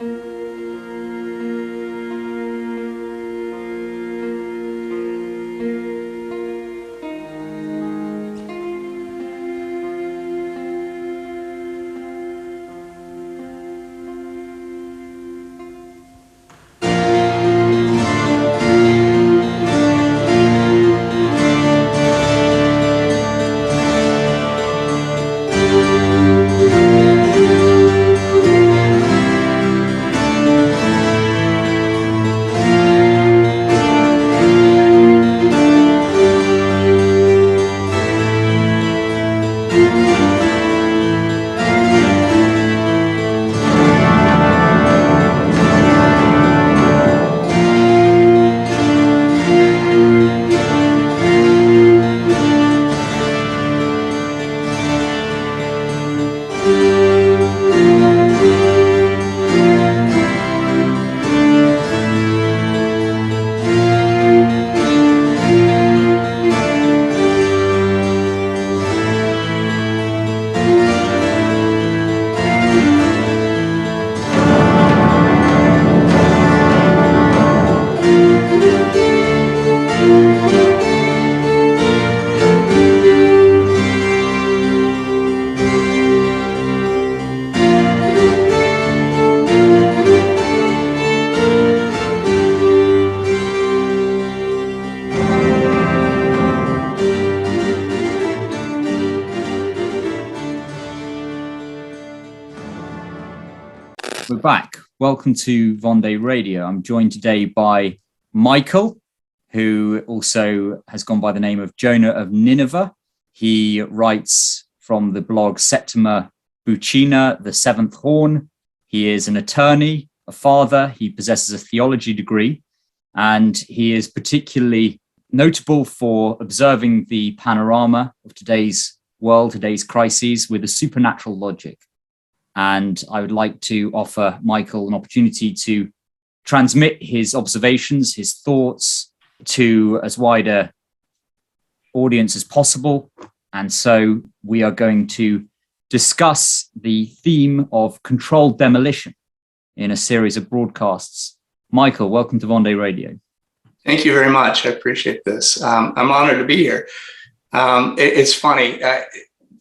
We're back. Welcome to Vendée Radio. I'm joined today by Michael, who also has gone by the name of Jonah of Nineveh. He writes from the blog Septima Buccina, The Seventh Horn. He is an attorney, a father. He possesses a theology degree, and he is particularly notable for observing the panorama of today's world, today's crises, with a supernatural logic. And I would like to offer Michael an opportunity to transmit his observations, his thoughts to as wide an audience as possible. And so we are going to discuss the theme of controlled demolition in a series of broadcasts. Michael, welcome to Vendée Radio. Thank you very much. I appreciate this. I'm honored to be here. It's funny.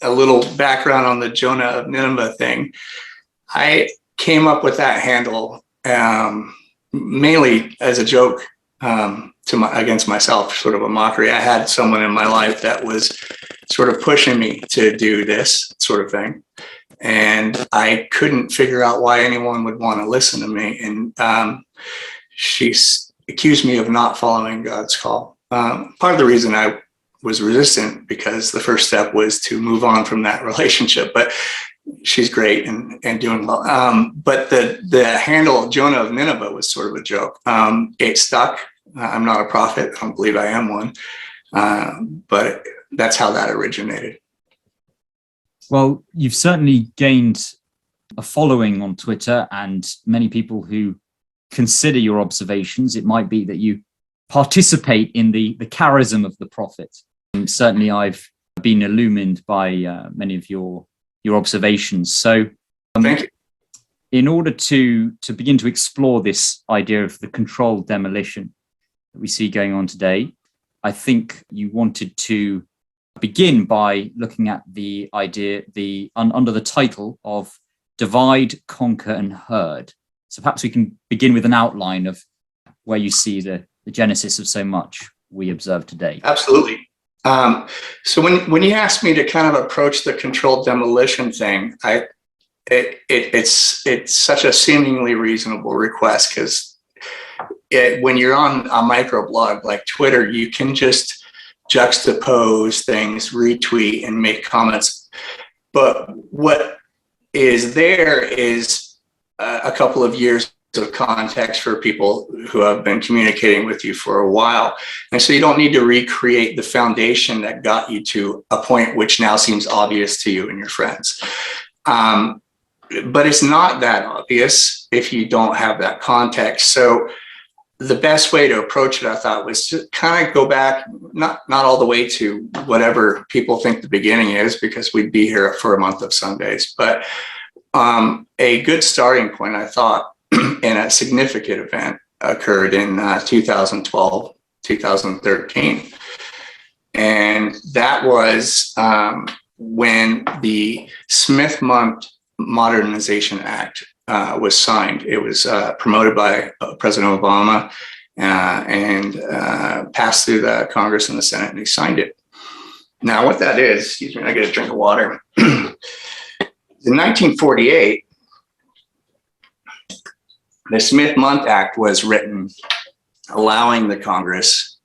A little background on the Jonah of Nineveh thing. I came up with that handle mainly as a joke against myself, sort of a mockery. I had someone in my life that was sort of pushing me to do this sort of thing, and I couldn't figure out why anyone would want to listen to me. And she accused me of not following God's call. Part of the reason I was resistant because the first step was to move on from that relationship, but she's great and doing well. But the handle Jonah of Nineveh was sort of a joke. It stuck. I'm not a prophet. I don't believe I am one. But that's how that originated. Well, you've certainly gained a following on Twitter and many people who consider your observations. It might be that you participate in the charism of the prophet. Certainly, I've been illumined by many of your observations. So, thank you. In order to begin to explore this idea of the controlled demolition that we see going on today, I think you wanted to begin by looking at the idea, under the title of divide, conquer, and herd. So perhaps we can begin with an outline of where you see the genesis of so much we observe today. Absolutely. So when you asked me to kind of approach the controlled demolition thing, it's such a seemingly reasonable request, because when you're on a microblog like Twitter, you can just juxtapose things, retweet, and make comments. But what is there is a couple of years of context for people who have been communicating with you for a while. And so you don't need to recreate the foundation that got you to a point which now seems obvious to you and your friends. But it's not that obvious if you don't have that context. So the best way to approach it, I thought, was to kind of go back, not all the way to whatever people think the beginning is, because we'd be here for a month of Sundays. But a good starting point, I thought, and a significant event occurred in 2012, 2013. And that was when the Smith-Mundt Modernization Act was signed. It was promoted by President Obama and passed through the Congress and the Senate, and he signed it. Now, what that is, excuse me, I get a drink of water. In 1948, the Smith-Mundt Act was written allowing the Congress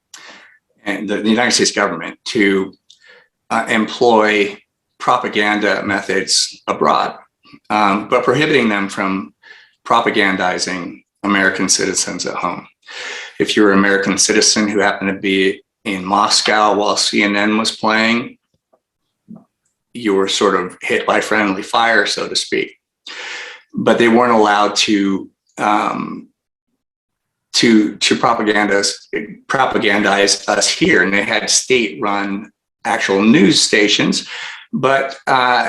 and the United States government to employ propaganda methods abroad, but prohibiting them from propagandizing American citizens at home. If you're an American citizen who happened to be in Moscow while CNN was playing, you were sort of hit by friendly fire, so to speak. But they weren't allowed to propagandize us here, and they had state-run actual news stations, but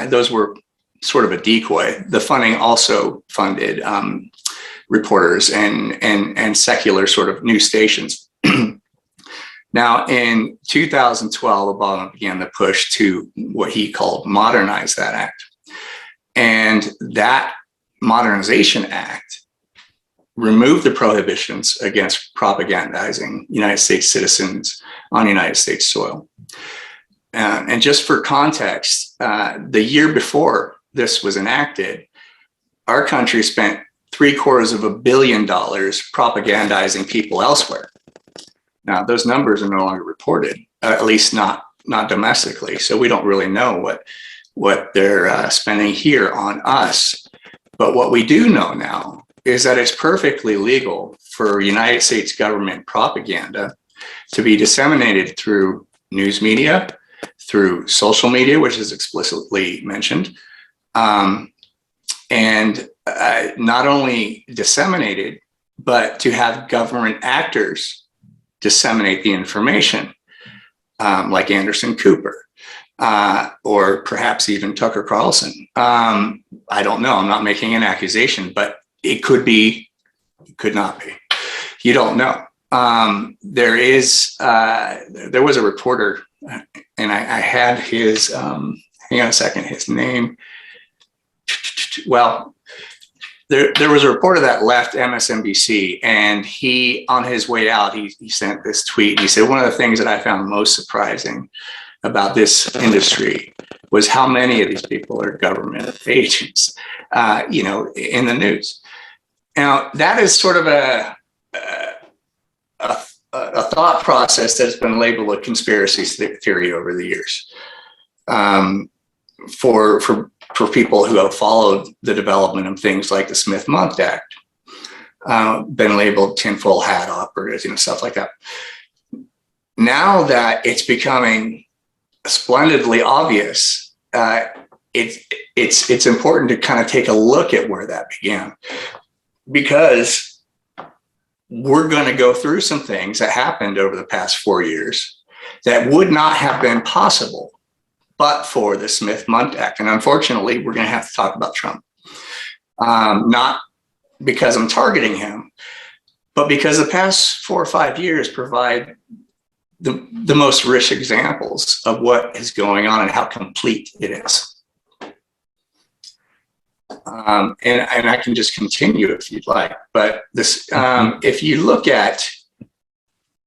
those were sort of a decoy. The funding also funded reporters and secular sort of news stations. Now, in 2012, Obama began the push to what he called modernize that act. And that Modernization Act removed the prohibitions against propagandizing United States citizens on United States soil. And just for context, the year before this was enacted, our country spent $750 million propagandizing people elsewhere. Now, those numbers are no longer reported, at least not domestically. So we don't really know what they're spending here on us. But what we do know now is that it's perfectly legal for United States government propaganda to be disseminated through news media, through social media, which is explicitly mentioned, and not only disseminated, but to have government actors disseminate the information, like Anderson Cooper, or perhaps even Tucker Carlson. I don't know. I'm not making an accusation, but it could be, it could not be. You don't know. There was a reporter, and I had his, hang on a second, his name. Well, there was a reporter that left MSNBC, and he, on his way out, he sent this tweet. He said, one of the things that I found most surprising about this industry was how many of these people are government agents, in the news. Now, that is sort of a thought process that's been labeled a conspiracy theory over the years. For people who have followed the development of things like the Smith-Mundt Act, been labeled tinfoil hat operatives, stuff like that. Now that it's becoming splendidly obvious, it's important to kind of take a look at where that began, because we're going to go through some things that happened over the past 4 years that would not have been possible but for the Smith-Mundt Act. And unfortunately, we're going to have to talk about Trump. Not because I'm targeting him, but because the past 4 or 5 years provide the most rich examples of what is going on and how complete it is. And I can just continue if you'd like, but this, if you look at,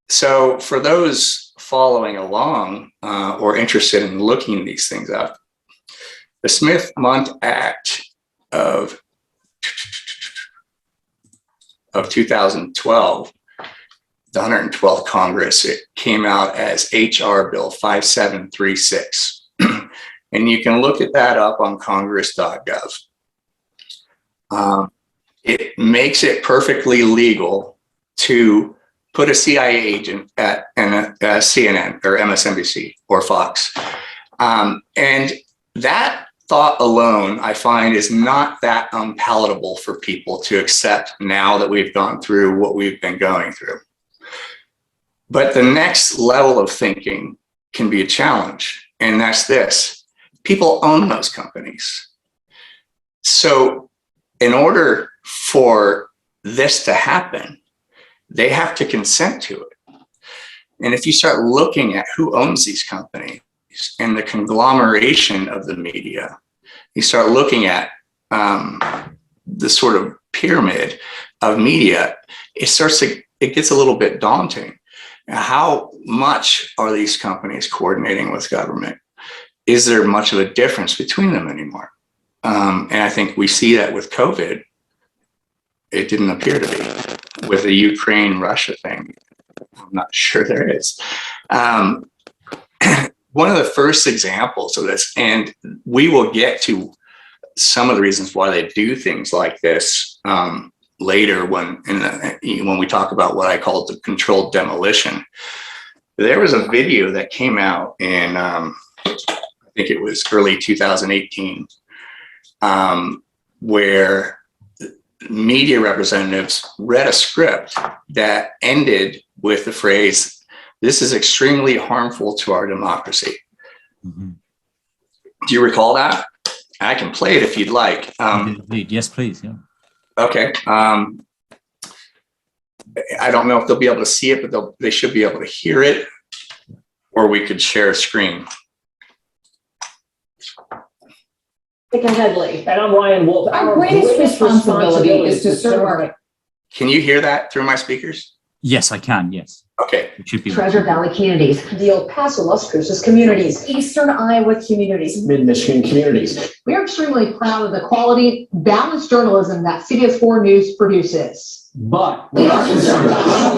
so for those following along or interested in looking these things up, the Smith-Mundt Act of 2012, the 112th Congress, it came out as HR Bill 5736. And you can look at that up on congress.gov. It makes it perfectly legal to put a CIA agent at CNN or MSNBC or Fox. And that thought alone, I find, is not that unpalatable for people to accept now that we've gone through what we've been going through. But the next level of thinking can be a challenge, and that's this. People own those companies. So in order for this to happen, they have to consent to it. And if you start looking at who owns these companies and the conglomeration of the media, you start looking at the sort of pyramid of media, it gets a little bit daunting. How much are these companies coordinating with government? Is there much of a difference between them anymore? And I think we see that with COVID. It didn't appear to be. With the Ukraine-Russia thing, I'm not sure there is. One of the first examples of this, and we will get to some of the reasons why they do things like this later when we talk about what I call the controlled demolition. There was a video that came out in, I think it was early 2018, where media representatives read a script that ended with the phrase, "This is extremely harmful to our democracy." Mm-hmm. Do you recall that? I can play it if you'd like. Yes, please. Yeah. Okay. I don't know if they'll be able to see it, but they should be able to hear it, or we could share a screen. Thick and Headley. And I'm Ryan Wolf. Our greatest responsibility is to serve our... Can you hear that through my speakers? Yes, I can. Yes. Okay. It should be. Treasure Valley communities, the El Paso, Las Cruces communities, Eastern Iowa communities, Mid-Michigan communities. We are extremely proud of the quality, balanced journalism that CBS 4 News produces. But we are concerned about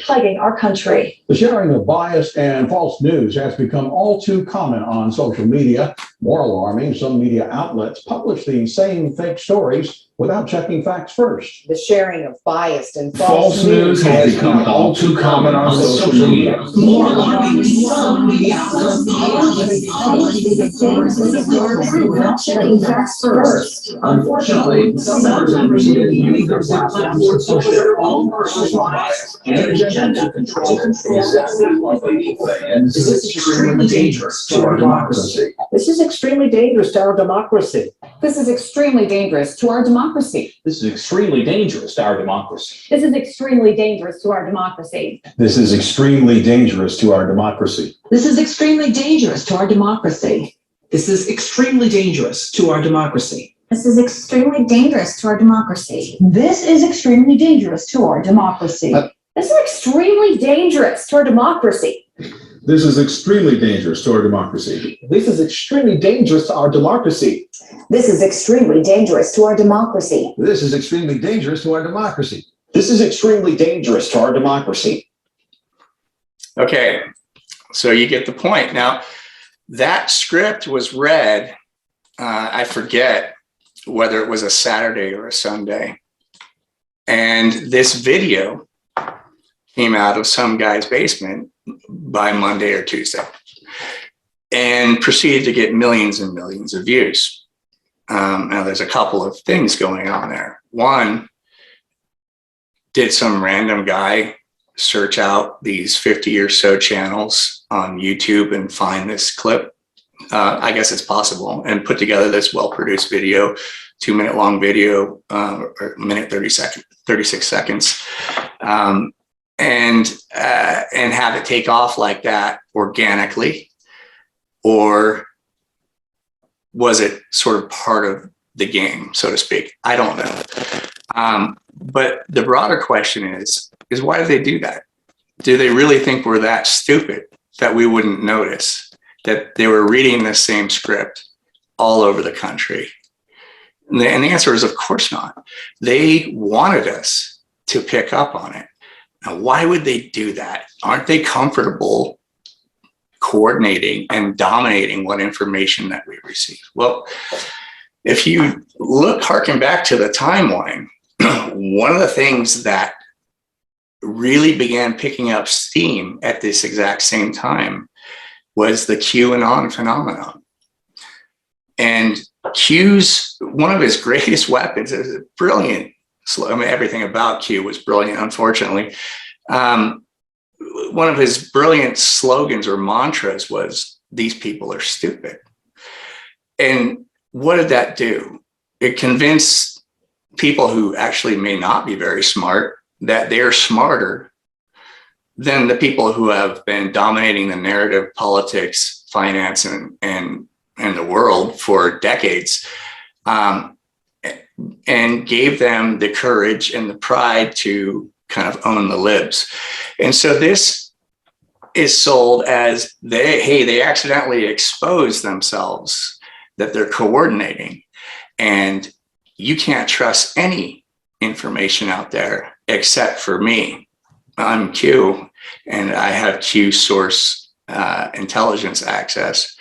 plaguing our country. The sharing of biased and false news has become all too common on social media. More alarming, some media outlets publish the same fake stories without checking facts first. The sharing of biased and False news has become all too common on social media. More alarming, some media outlets without checking facts first. Unfortunately, some members of the use their platforms to push their own personal bias and agenda to control exactly what they need. And this is extremely dangerous to our democracy. this is extremely dangerous to our democracy. This is extremely dangerous to our democracy. This is extremely dangerous to our democracy. This is extremely dangerous to our democracy. This is extremely dangerous to our democracy. This is extremely dangerous to our democracy. This is extremely dangerous to our democracy. This is extremely dangerous to our democracy. This is extremely dangerous to our democracy. This is extremely dangerous to our democracy. This is extremely dangerous to our democracy. This is extremely dangerous to our democracy. This is extremely dangerous to our democracy. This is extremely dangerous to our democracy. This is extremely dangerous to our democracy. Okay, so you get the point. Now, that script was read, I forget whether it was a Saturday or a Sunday. And this video came out of some guy's basement by Monday or Tuesday and proceeded to get millions and millions of views. Now, there's a couple of things going on there. One, did some random guy search out these 50 or so channels on YouTube and find this clip? I guess it's possible, and put together this well-produced video, 2-minute long video, or minute 36 seconds, and have it take off like that organically? Or was it sort of part of the game, so to speak? I don't know. But the broader question is why do they do that? Do they really think we're that stupid that we wouldn't notice that they were reading the same script all over the country? And the answer is, of course not. They wanted us to pick up on it. Now, why would they do that? Aren't they comfortable coordinating and dominating what information that we receive? Well, if you harken back to the timeline, one of the things that really began picking up steam at this exact same time was the QAnon phenomenon. And Q's, one of his greatest weapons, is a brilliant, I mean, everything about Q was brilliant, unfortunately. One of his brilliant slogans or mantras was, "These people are stupid." And what did that do? It convinced people who actually may not be very smart that they're smarter than the people who have been dominating the narrative, politics, finance, and the world for decades, and gave them the courage and the pride to kind of own the libs. And so this is sold as they accidentally expose themselves, that they're coordinating, and you can't trust any information out there except for me. I'm Q, and I have Q source intelligence access.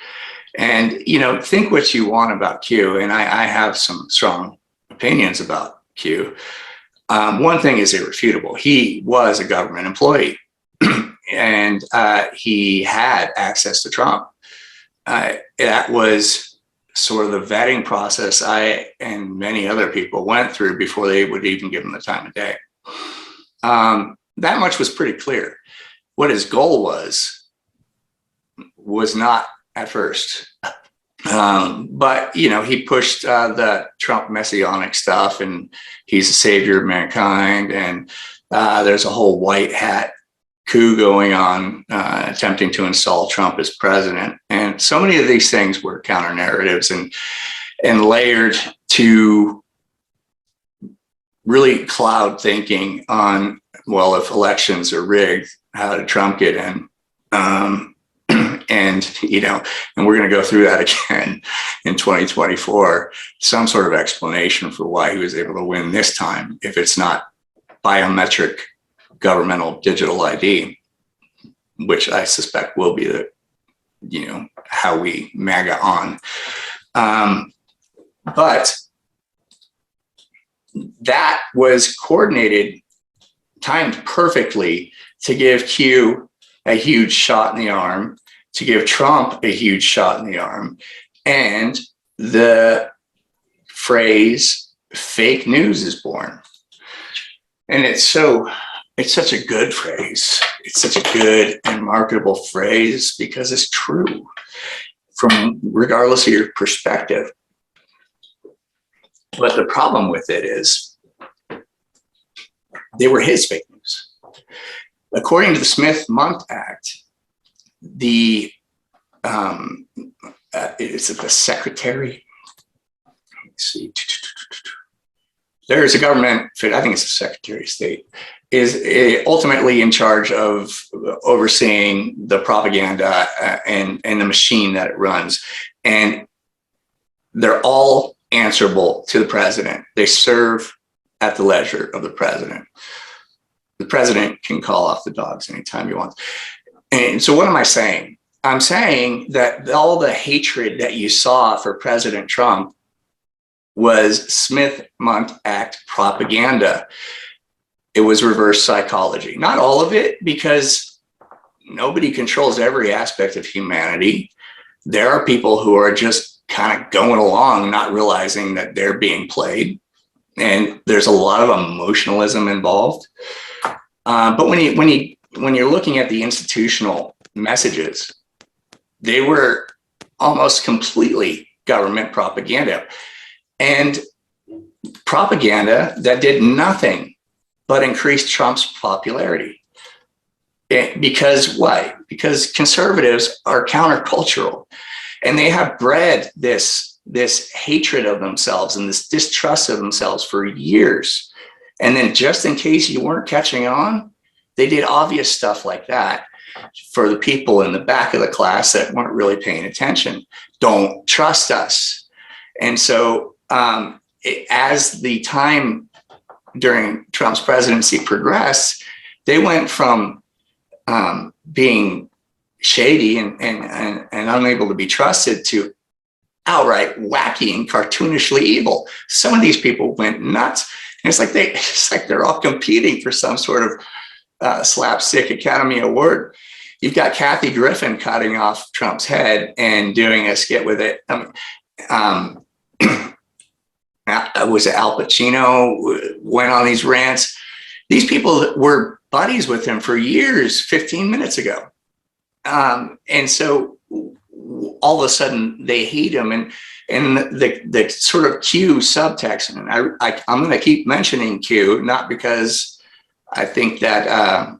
And, think what you want about Q, and I have some strong opinions about Q. One thing is irrefutable. He was a government employee, and he had access to Trump. That was sort of the vetting process I and many other people went through before they would even give him the time of day. That much was pretty clear. What his goal was not at first. But, he pushed the Trump messianic stuff, and he's the savior of mankind. And there's a whole white hat coup going on, attempting to install Trump as president. And so many of these things were counter narratives and layered to really cloud thinking on, well, if elections are rigged, how did Trump get in? And we're going to go through that again in 2024, some sort of explanation for why he was able to win this time, if it's not biometric governmental digital ID, which I suspect will be how we MAGA on. But that was coordinated, timed perfectly to give Q a huge shot in the arm, to give Trump a huge shot in the arm. And the phrase fake news is born. And it's such a good phrase. It's such a good and marketable phrase because it's true from regardless of your perspective. But the problem with it is they were his fake news. According to the Smith-Mundt Act, it's the secretary. Let's see. There's a government, I think it's the Secretary of State, is ultimately in charge of overseeing the propaganda and the machine that it runs. And they're all answerable to the president. They serve at the leisure of the president. The president can call off the dogs anytime he wants. And so what am I saying? I'm saying that all the hatred that you saw for President Trump was Smith-Mundt Act propaganda. It was reverse psychology. Not all of it, because nobody controls every aspect of humanity. There are people who are just kind of going along, not realizing that they're being played. And there's a lot of emotionalism involved. But when you're looking at the institutional messages, they were almost completely government propaganda. And propaganda that did nothing but increase Trump's popularity. Because why? Because conservatives are countercultural, and they have bred this hatred of themselves and this distrust of themselves for years. And then just in case you weren't catching on, they did obvious stuff like that for the people in the back of the class that weren't really paying attention. Don't trust us. And so as the time during Trump's presidency progressed, they went from being shady and unable to be trusted to outright wacky and cartoonishly evil. Some of these people went nuts. And it's like they're all competing for some sort of slapstick Academy Award. You've got Kathy Griffin cutting off Trump's head and doing a skit with it. Was it Al Pacino went on these rants? These people were buddies with him for years, 15 minutes ago. And so all of a sudden they hate him, and the sort of Q subtext. And I'm going to keep mentioning Q, not because I think that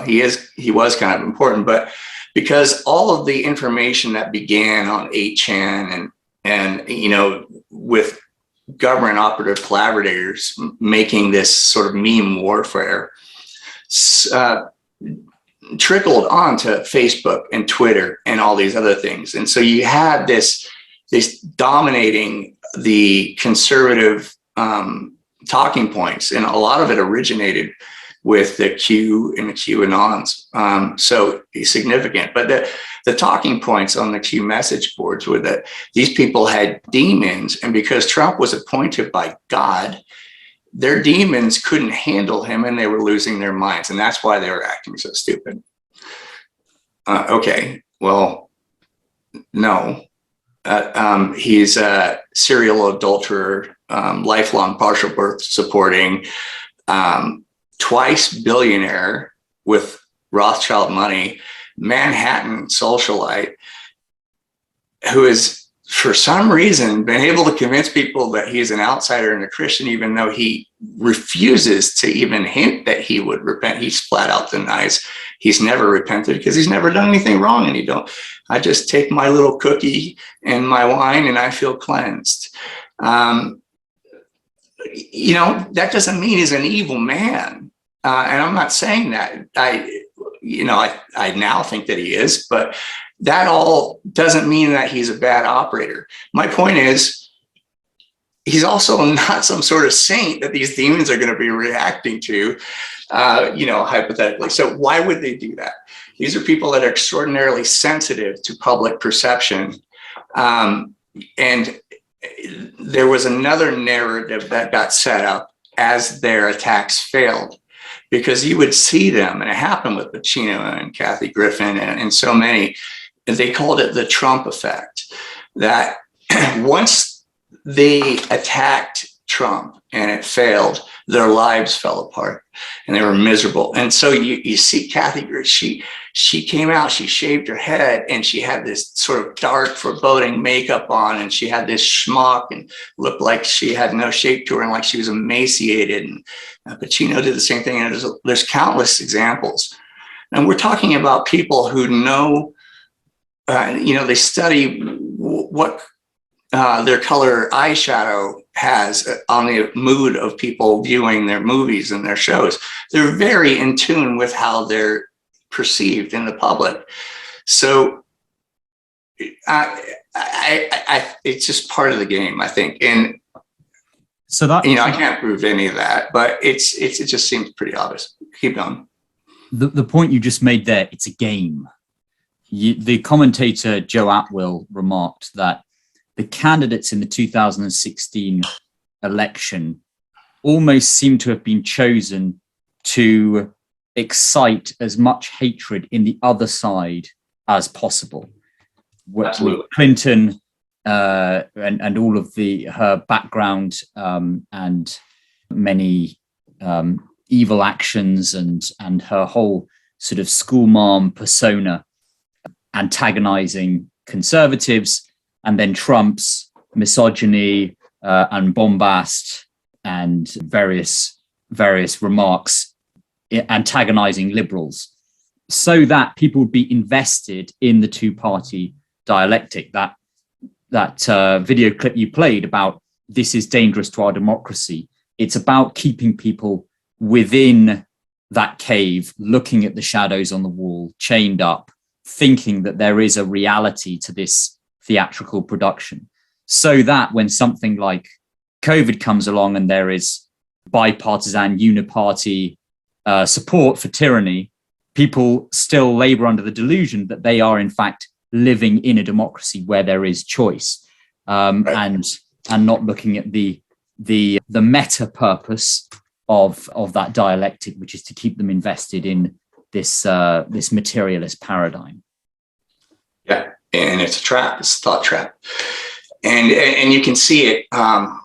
he was kind of important, but because all of the information that began on 8chan and with government operative collaborators making this sort of meme warfare trickled onto Facebook and Twitter and all these other things. And so you had this dominating the conservative talking points, and a lot of it originated with the Q and the QAnons. So significant. But the talking points on the Q message boards were that these people had demons, and because Trump was appointed by God, their demons couldn't handle him and they were losing their minds. And that's why they were acting so stupid. Okay, well, no. He's a serial adulterer, lifelong partial birth supporting, twice billionaire with Rothschild money, Manhattan socialite, who has, for some reason, been able to convince people that he's an outsider and a Christian, even though he refuses to even hint that he would repent. He's flat out denies he's never repented because he's never done anything wrong. And I just take my little cookie and my wine and I feel cleansed. That doesn't mean he's an evil man. And I'm not saying that. I now think that he is, but that all doesn't mean that he's a bad operator. My point is, he's also not some sort of saint that these demons are going to be reacting to, hypothetically. So why would they do that? These are people that are extraordinarily sensitive to public perception. And there was another narrative that got set up as their attacks failed, because you would see them, and it happened with Buccina and Kathy Griffin and so many. They called it the Trump effect, that once they attacked Trump and it failed, their lives fell apart and they were miserable. And so you see Kathy Griffin, she came out, she shaved her head and she had this sort of dark, foreboding makeup on, and she had this schmuck and looked like she had no shape to her and like she was emaciated. And Buccina did the same thing. And there's countless examples. And we're talking about people who know, they study what their color eyeshadow has on the mood of people viewing their movies and their shows. They're very in tune with how they're perceived in the public. So it's just part of the game, I think. And so that, I can't prove any of that, but it just seems pretty obvious. Keep going. The point you just made there, it's a game. The commentator Joe Atwill remarked that the candidates in the 2016 election almost seem to have been chosen to excite as much hatred in the other side as possible. Absolutely. Clinton and all of her background and many evil actions and her whole sort of schoolmom persona, antagonizing conservatives, and then Trump's misogyny and bombast and various remarks antagonizing liberals, so that people would be invested in the two-party dialectic. That video clip you played about this is dangerous to our democracy, it's about keeping people within that cave, looking at the shadows on the wall, chained up, thinking that there is a reality to this theatrical production, so that when something like COVID comes along and there is bipartisan, uniparty support for tyranny, people still labor under the delusion that they are in fact living in a democracy where there is choice, and not looking at the meta purpose of that dialectic, which is to keep them invested in this materialist paradigm. Yeah, and it's a trap. It's a thought trap, and you can see it. I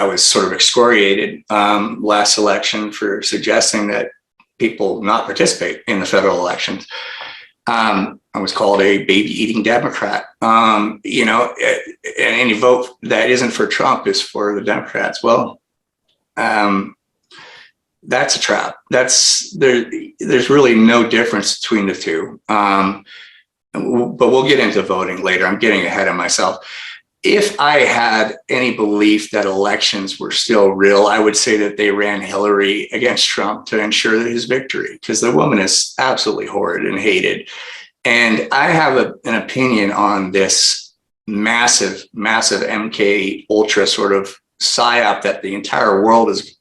was sort of excoriated last election for suggesting that people not participate in the federal elections. I was called a baby-eating Democrat. And any vote that isn't for Trump is for the Democrats. Well, that's a trap. There's really no difference between the two. But we'll get into voting later. I'm getting ahead of myself. If I had any belief that elections were still real, I would say that they ran Hillary against Trump to ensure his victory, because the woman is absolutely horrid and hated. And I have an opinion on this massive MK Ultra sort of psyop that the entire world is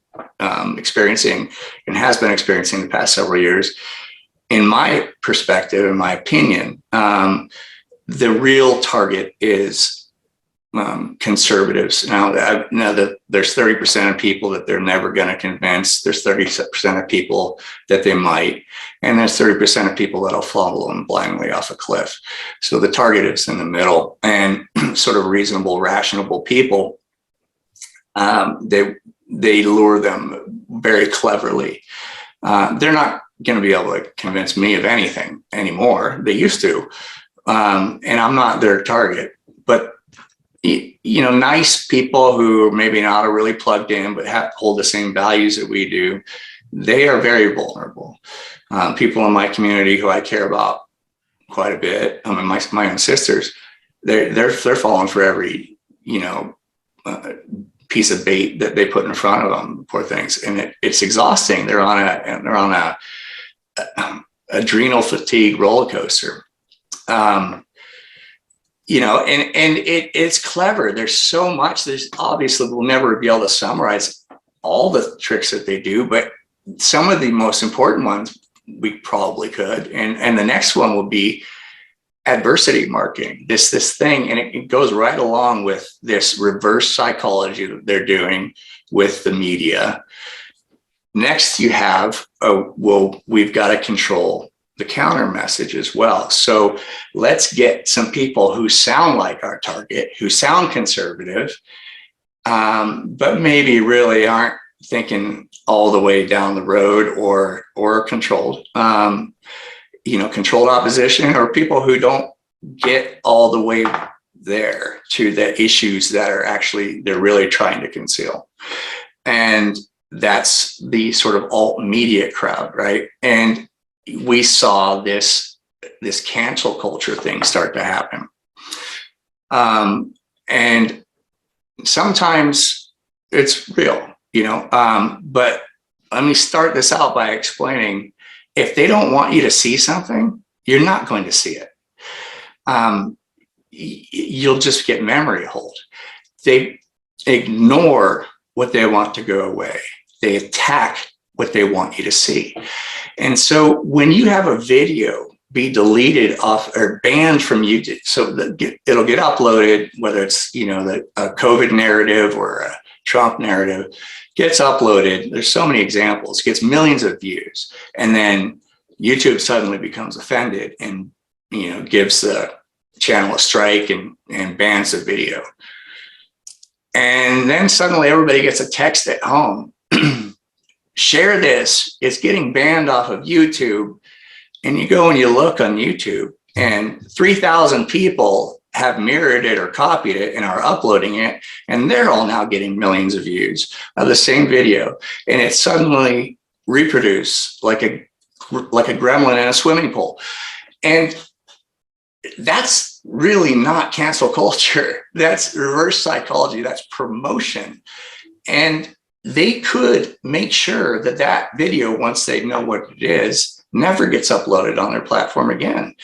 experiencing and has been experiencing the past several years. In my perspective, in my opinion, the real target is conservatives. Now that there's 30% of people that they're never going to convince. There's 30% of people that they might, and there's 30% of people that'll follow them blindly off a cliff. So the target is in the middle, and sort of reasonable, rational people. They lure them very cleverly. They're not going to be able to convince me of anything anymore. They used to, and I'm not their target. But nice people who maybe not are really plugged in, but hold the same values that we do, they are very vulnerable. People in my community who I care about quite a bit, I mean, my own sisters, they're falling for every, piece of bait that they put in front of them, poor things. And it's exhausting. They're on a adrenal fatigue roller coaster. It's clever. There's so much. There's obviously, we'll never be able to summarize all the tricks that they do, but some of the most important ones we probably could. And the next one will be adversity marketing. This thing, and it goes right along with this reverse psychology that they're doing with the media. Next, you have, we've got to control the counter message as well. So let's get some people who sound like our target, who sound conservative, but maybe really aren't thinking all the way down the road or controlled, controlled opposition, or people who don't get all the way there to the issues that they're really trying to conceal. And that's the sort of alt media crowd, right? And we saw this cancel culture thing start to happen. And sometimes it's real, but let me start this out by explaining, if they don't want you to see something, you're not going to see it. You'll just get memory hold. They ignore what they want to go away. They attack what they want you to see. And so when you have a video be deleted off or banned from YouTube, so it'll get uploaded, whether it's, a COVID narrative or a Trump narrative, gets uploaded. There's so many examples, gets millions of views. And then YouTube suddenly becomes offended and, gives the channel a strike and bans the video. And then suddenly everybody gets a text at home. Share this, it's getting banned off of YouTube. And you go and you look on YouTube, and 3,000 people have mirrored it or copied it and are uploading it. And they're all now getting millions of views of the same video. And it's suddenly reproduced like a gremlin in a swimming pool. And that's really not cancel culture. That's reverse psychology. That's promotion. And they could make sure that video, once they know what it is, never gets uploaded on their platform again.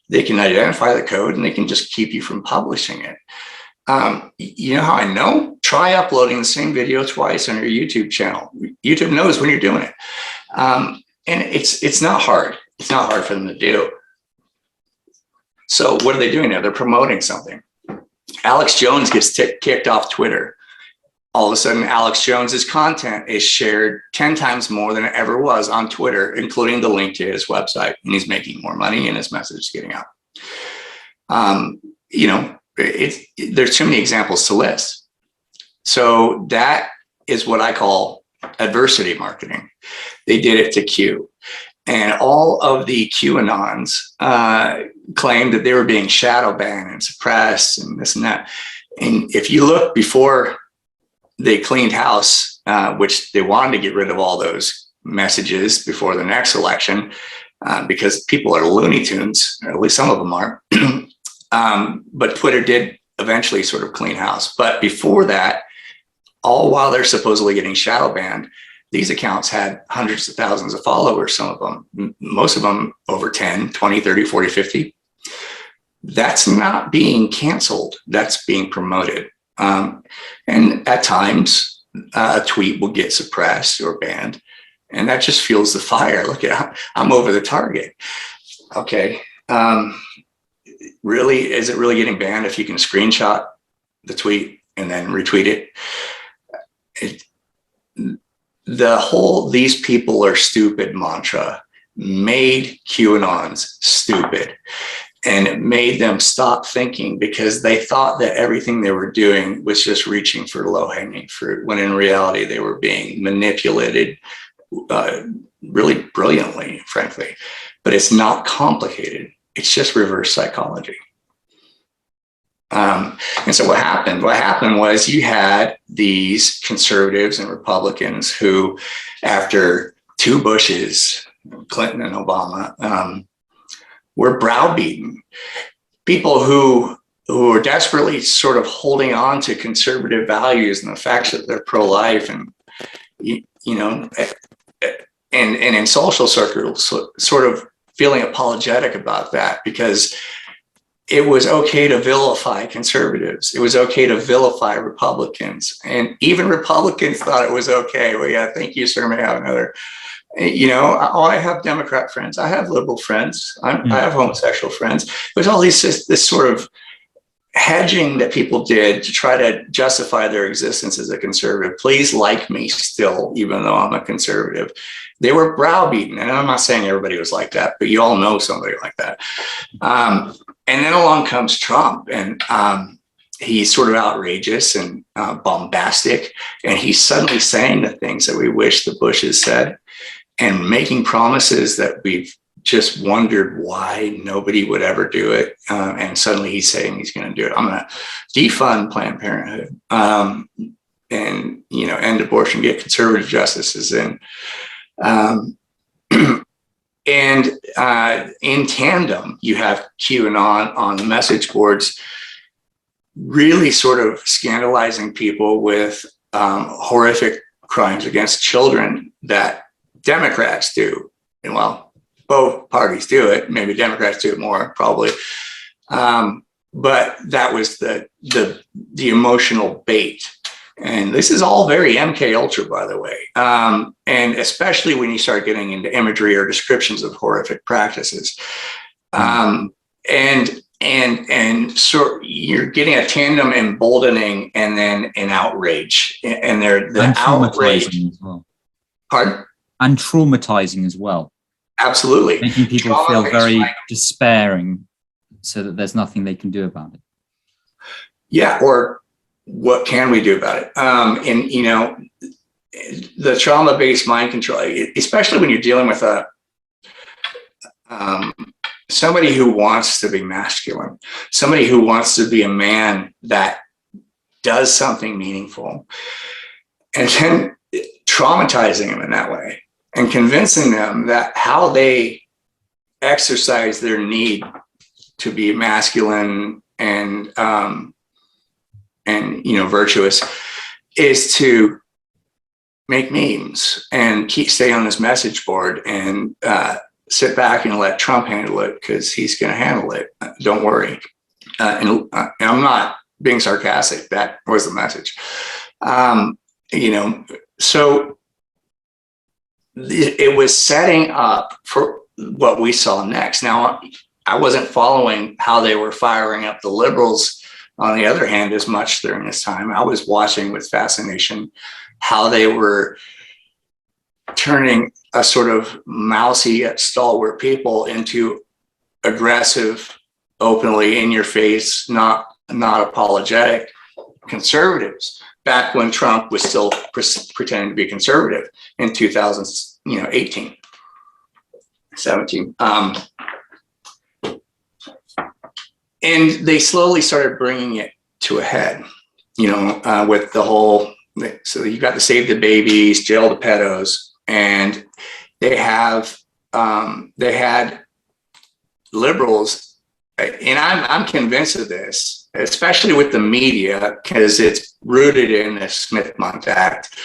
They can identify the code and they can just keep you from publishing it. You know how I know? Try uploading the same video twice on your YouTube channel. YouTube knows when you're doing it. And it's not hard. It's not hard for them to do. So what are they doing now? They're promoting something. Alex Jones gets kicked off Twitter. All of a sudden, Alex Jones's content is shared 10 times more than it ever was on Twitter, including the link to his website. And he's making more money and his message is getting out. There's too many examples to list. So that is what I call adversity marketing. They did it to Q. And all of the QAnons claimed that they were being shadow banned and suppressed and this and that. And if you look before they cleaned house, which they wanted to get rid of all those messages before the next election, because people are Looney Tunes, or at least some of them are. But Twitter did eventually sort of clean house. But before that, all while they're supposedly getting shadow banned, these accounts had hundreds of thousands of followers, some of them, most of them over 10, 20, 30, 40, 50. That's not being canceled. That's being promoted. And at times, a tweet will get suppressed or banned. And that just fuels the fire. Look at, I'm over the target. Okay. Really, is it really getting banned if you can screenshot the tweet and then retweet it? The whole "these people are stupid" mantra made QAnons stupid, and it made them stop thinking, because they thought that everything they were doing was just reaching for low-hanging fruit, when in reality they were being manipulated really brilliantly, frankly. But it's not complicated. It's just reverse psychology. And so what happened? What happened was you had these conservatives and Republicans who, after two Bushes, Clinton and Obama, were browbeaten. People who were desperately sort of holding on to conservative values and the fact that they're pro-life, and and in social circles, sort of feeling apologetic about that, because it was okay to vilify conservatives. It was okay to vilify Republicans. And even Republicans thought it was okay. Well, yeah, thank you, sir. May I have another? I have Democrat friends. I have liberal friends. I have homosexual friends. There's all this sort of hedging that people did to try to justify their existence as a conservative. Please like me still, even though I'm a conservative. They were browbeaten. And I'm not saying everybody was like that, but you all know somebody like that. And then along comes Trump, and he's sort of outrageous and bombastic. And he's suddenly saying the things that we wish the Bushes said, and making promises that we've just wondered why nobody would ever do it. And suddenly he's saying he's going to do it. I'm going to defund Planned Parenthood, and, end abortion, get conservative justices in. And in tandem, you have QAnon on the message boards, really sort of scandalizing people with horrific crimes against children that Democrats do. And well, both parties do it. Maybe Democrats do it more, probably. But that was the emotional bait. And this is all very MK Ultra, by the way. And especially when you start getting into imagery or descriptions of horrific practices. And so you're getting a tandem emboldening and then an outrage. And the outrage. As well. Pardon? And traumatizing as well. Absolutely. Making people feel very despairing, so that there's nothing they can do about it. Yeah, or what can we do about it? And the trauma-based mind control, especially when you're dealing with somebody who wants to be masculine, somebody who wants to be a man that does something meaningful, and then traumatizing them in that way and convincing them that how they exercise their need to be masculine and virtuous is to make memes and stay on this message board and sit back and let Trump handle it, because he's going to handle it. Don't worry. And I'm not being sarcastic. That was the message. So it was setting up for what we saw next. Now, I wasn't following how they were firing up the liberals, on the other hand, as much during this time. I was watching with fascination how they were turning a sort of mousy yet stalwart people into aggressive, openly in your face, not apologetic conservatives, back when Trump was still pretending to be conservative in 2018. 17. And they slowly started bringing it to a head, with the whole, so you got to save the babies, jail the pedos, and they had liberals, and I'm convinced of this, especially with the media, because it's rooted in the Smith-Mundt Act,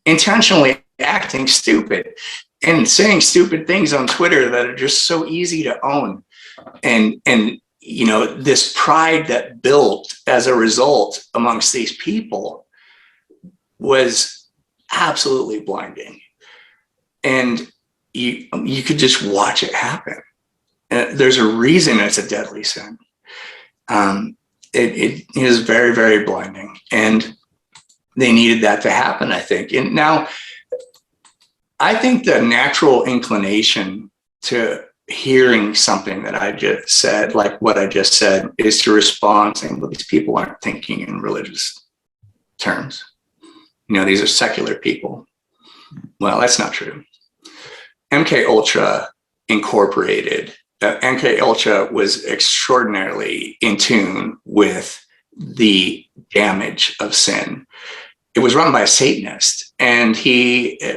intentionally acting stupid and saying stupid things on Twitter that are just so easy to own. And this pride that built as a result amongst these people was absolutely blinding. And you could just watch it happen. There's a reason it's a deadly sin. It is very, very blinding. And they needed that to happen, I think. And now, I think the natural inclination to hearing something that I just said, like what I just said, is to respond saying, well, these people aren't thinking in religious terms. These are secular people. Well, that's not true. MK Ultra Incorporated, MK Ultra was extraordinarily in tune with the damage of sin. It was run by a Satanist, and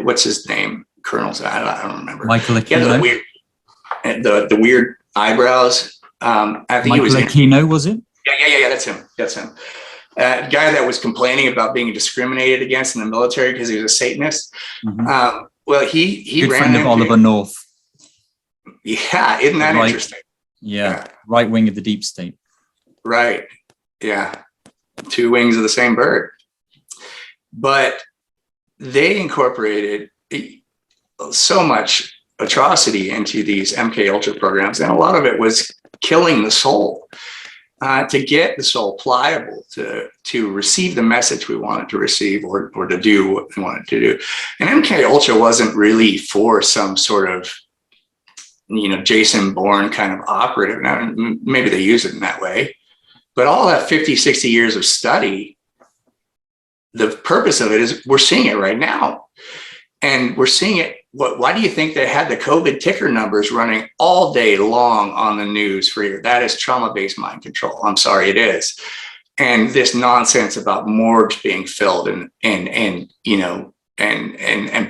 what's his name? Colonel's, I don't remember. Michael Aquino. He had the weird eyebrows. I think Michael Aquino, was it? Yeah, that's him. Guy that was complaining about being discriminated against in the military because he was a Satanist. Mm-hmm. Well, he Good ran friend of Oliver North. Yeah, isn't that interesting? Yeah, right wing of the deep state. Right. Yeah, two wings of the same bird. But they incorporated so much atrocity into these MK Ultra programs, and a lot of it was killing the soul, to get the soul pliable to receive the message we wanted to receive, or to do what we wanted to do. And MK Ultra wasn't really for some sort of Jason Bourne kind of operative. Now, maybe they use it in that way, but all that 50, 60 years of study, the purpose of it is we're seeing it right now. And we're seeing it. Why do you think they had the COVID ticker numbers running all day long on the news for you? That is trauma-based mind control. I'm sorry, it is. And this nonsense about morgues being filled and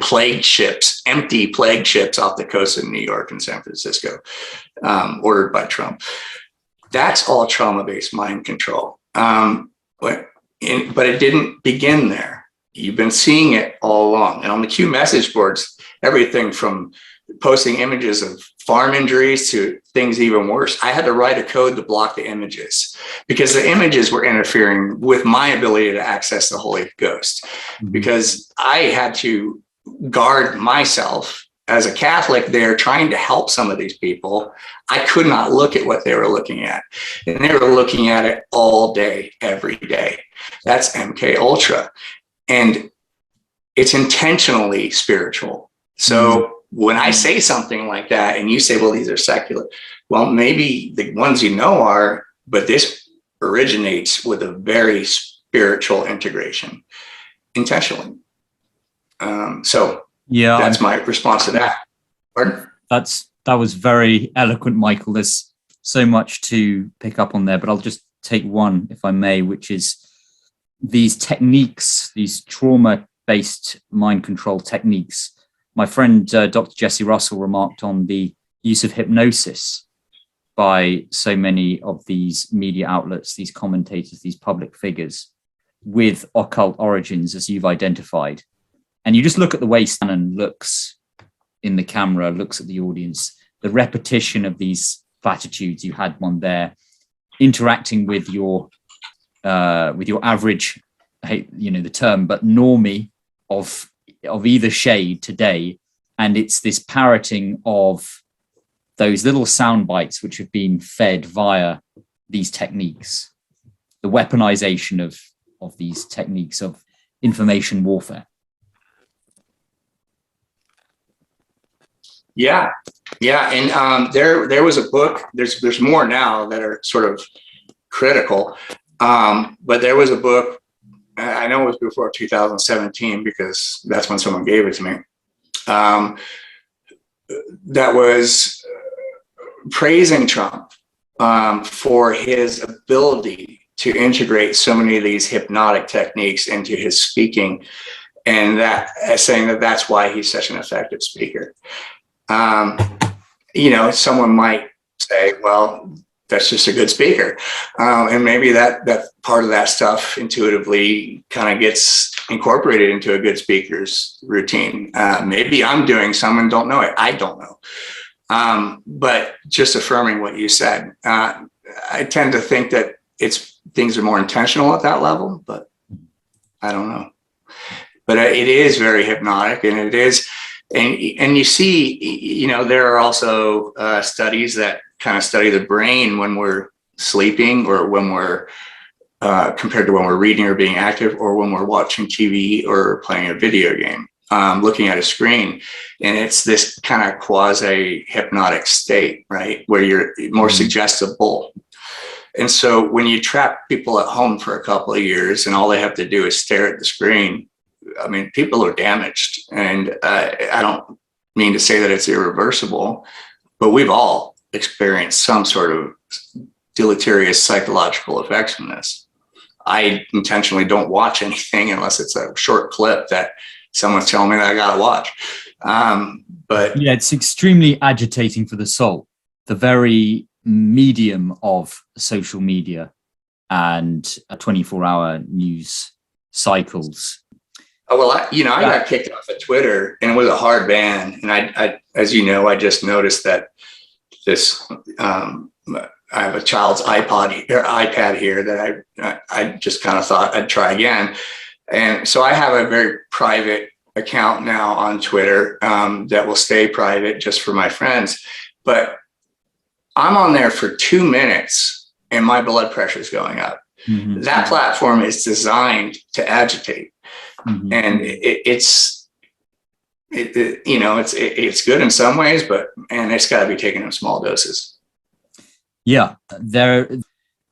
plague ships, empty plague ships off the coast of New York and San Francisco, ordered by Trump. That's all trauma-based mind control. But it didn't begin there. You've been seeing it all along. And on the Q message boards, everything from posting images of farm injuries to things even worse. I had to write a code to block the images because the images were interfering with my ability to access the Holy Ghost, because I had to guard myself as a Catholic there trying to help some of these people. I could not look at what they were looking at, and they were looking at it all day, every day. That's MK Ultra. And it's intentionally spiritual. So when I say something like that and you say, well, these are secular, well, maybe the ones are, but this originates with a very spiritual integration, intentionally. That's my response to that. Pardon? That was very eloquent, Michael. There's so much to pick up on there, but I'll just take one, if I may, which is these techniques, these trauma-based mind control techniques. My friend, Dr. Jesse Russell, remarked on the use of hypnosis by so many of these media outlets, these commentators, these public figures with occult origins, as you've identified. And you just look at the way Shannon looks in the camera, looks at the audience, the repetition of these platitudes. You had one there, interacting with your average, I hate the term, but normie of either shade today. And it's this parroting of those little sound bites which have been fed via these techniques, the weaponization of these techniques of information warfare. Yeah. And there was a book, there's more now that are sort of critical. But there was a book, I know it was before 2017 because that's when someone gave it to me, that was praising Trump for his ability to integrate so many of these hypnotic techniques into his speaking, and that saying that that's why he's such an effective speaker. Someone might say, well, that's just a good speaker. And maybe that part of that stuff intuitively kind of gets incorporated into a good speaker's routine. Maybe I'm doing some and don't know it. I don't know. But just affirming what you said, I tend to think that things are more intentional at that level, but I don't know. But it is very hypnotic, and it is, and you see, there are also studies that kind of study the brain when we're sleeping, or when we're compared to when we're reading or being active, or when we're watching TV or playing a video game, looking at a screen. And it's this kind of quasi hypnotic state, right, where you're more suggestible. And so when you trap people at home for a couple of years and all they have to do is stare at the screen, I mean, people are damaged. And I don't mean to say that it's irreversible, but we've all experienced some sort of deleterious psychological effects from this. I intentionally don't watch anything unless it's a short clip that someone's telling me that I gotta watch. But yeah, it's extremely agitating for the soul. The very medium of social media and 24-hour news cycles. Oh, well, I got kicked off of Twitter, and it was a hard ban. And I as you know, I just noticed that this, I have a child's iPad here that I just kind of thought I'd try again. And so I have a very private account now on Twitter that will stay private just for my friends. But I'm on there for 2 minutes and my blood pressure is going up. Mm-hmm. That platform is designed to agitate. Mm-hmm. And it's good in some ways, and it's got to be taken in small doses. Yeah, there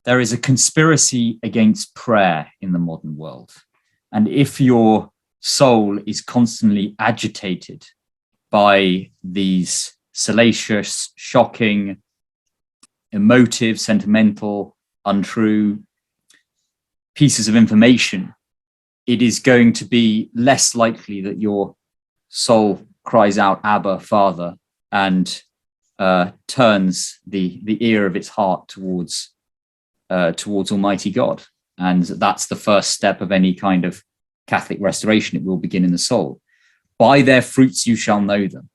is a conspiracy against prayer in the modern world. And if your soul is constantly agitated by these salacious, shocking, emotive, sentimental, untrue pieces of information, it is going to be less likely that your soul cries out, Abba, Father, and turns the ear of its heart towards Almighty God. And that's the first step of any kind of Catholic restoration. It will begin in the soul. By their fruits you shall know them.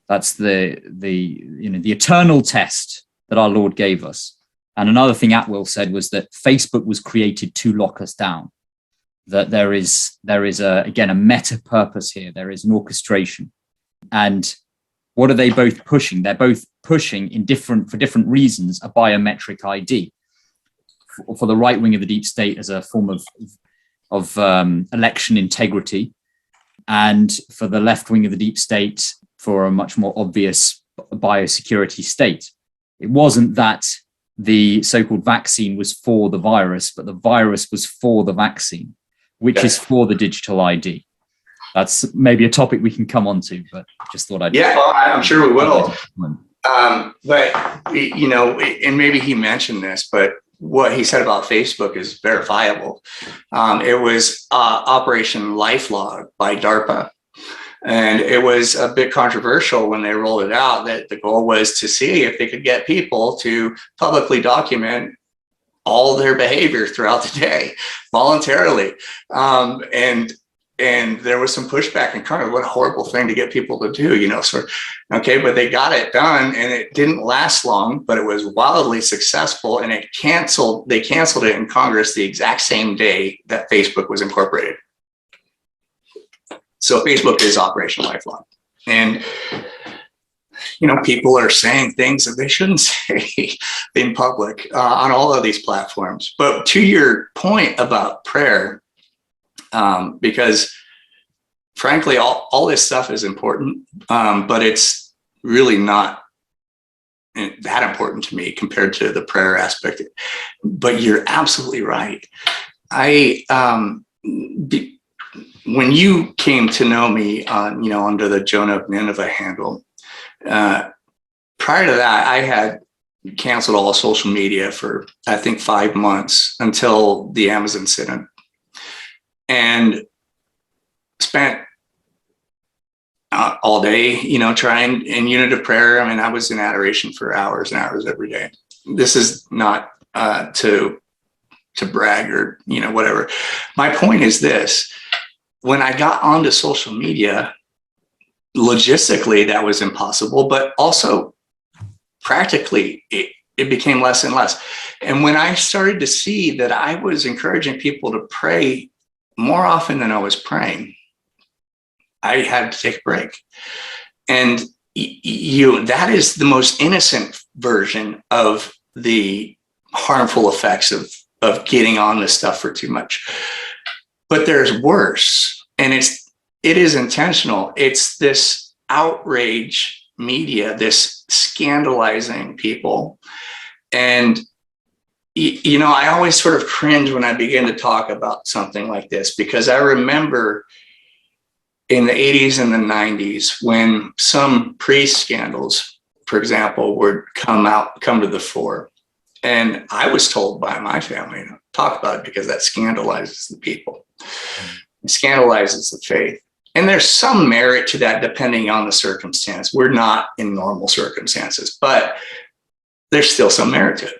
That's the eternal test that our Lord gave us. And another thing Atwill said was that Facebook was created to lock us down. That there is a meta purpose here. There is an orchestration. And what are they both pushing? They're both pushing for different reasons a biometric ID. For the right wing of the deep state as a form of election integrity, and for the left wing of the deep state for a much more obvious biosecurity state. It wasn't that the so-called vaccine was for the virus, but the virus was for the vaccine, which is for the digital ID. That's maybe a topic we can come on to, but just thought I'd... Yeah, well, I'm sure we will. But, and maybe he mentioned this, but what he said about Facebook is verifiable. It was Operation LifeLog by DARPA. And it was a bit controversial when they rolled it out, that the goal was to see if they could get people to publicly document all their behavior throughout the day voluntarily. And there was some pushback and kind of what a horrible thing to get people to do, but they got it done, and it didn't last long, but it was wildly successful, and they canceled it in Congress the exact same day that Facebook was incorporated. So Facebook is Operation Lifeline. And, people are saying things that they shouldn't say in public on all of these platforms. But to your point about prayer, because frankly, all this stuff is important, but it's really not that important to me compared to the prayer aspect. But you're absolutely right. When you came to know me on, under the Jonah of Nineveh handle, Prior to that, I had canceled all social media for, I think, 5 months until the Amazon incident, and spent all day, trying in unit of prayer. I mean, I was in adoration for hours and hours every day. This is not to brag or, whatever. My point is this: when I got onto social media, logistically, that was impossible, but also practically, it became less and less. And when I started to see that I was encouraging people to pray more often than I was praying, I had to take a break. And that is the most innocent version of the harmful effects of getting on this stuff for too much. But there's worse, and it is intentional. It's this outrage media, this scandalizing people. And I always sort of cringe when I begin to talk about something like this, because I remember in the 80s and the 90s when some priest scandals, for example, would come to the fore. And I was told by my family, talk about it because that scandalizes the people. It scandalizes the faith. And there's some merit to that depending on the circumstance. We're not in normal circumstances, but there's still some merit to it.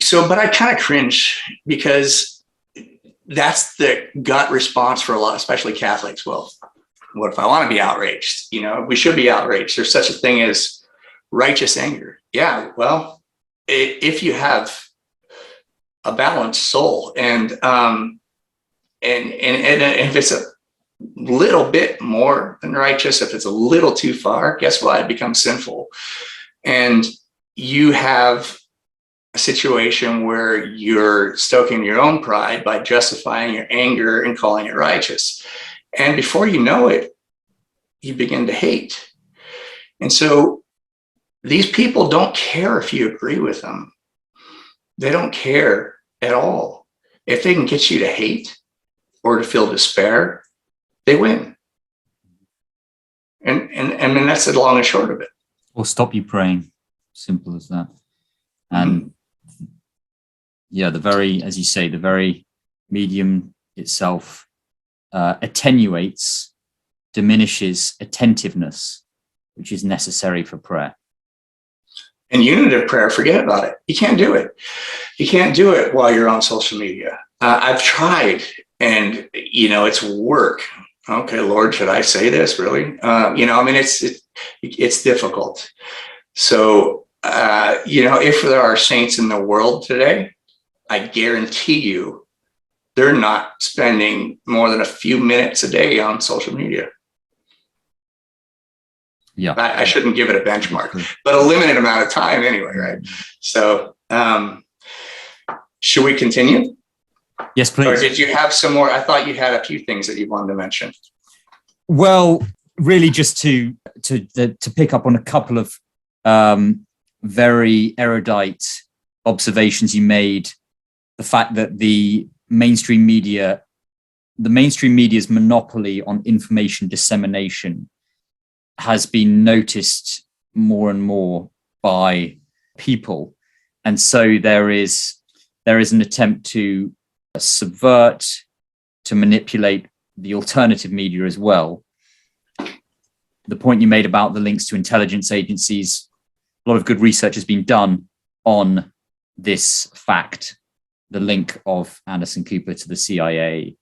So, but I kind of cringe because that's the gut response for a lot, especially Catholics. Well, what if I want to be outraged? We should be outraged. There's such a thing as righteous anger. Yeah, well, if you have a balanced soul and if it's a little bit more than righteous, if it's a little too far, guess what? It becomes sinful. And you have a situation where you're stoking your own pride by justifying your anger and calling it righteous. And before you know it, you begin to hate. And so these people don't care if you agree with them. They don't care at all. If they can get you to hate or to feel despair, they win. And that's the long and short of it. Or stop you praying. Simple as that. And yeah, as you say, the very medium itself attenuates, diminishes attentiveness, which is necessary for prayer. And unitive prayer, forget about it. You can't do it. You can't do it while you're on social media. I've tried, and it's work. Okay, Lord, should I say this really? It's difficult. So, if there are saints in the world today, I guarantee you, they're not spending more than a few minutes a day on social media. Yeah, I shouldn't give it a benchmark, but a limited amount of time anyway, right? So, should we continue? Yes, please. Or did you have some more? I thought you had a few things that you wanted to mention. Well, really, just to pick up on a couple of very erudite observations you made. The fact that the mainstream media's monopoly on information dissemination has been noticed more and more by people. And so there is an attempt to subvert, to manipulate the alternative media as well. The point you made about the links to intelligence agencies, a lot of good research has been done on this fact, the link of Anderson Cooper to the CIA,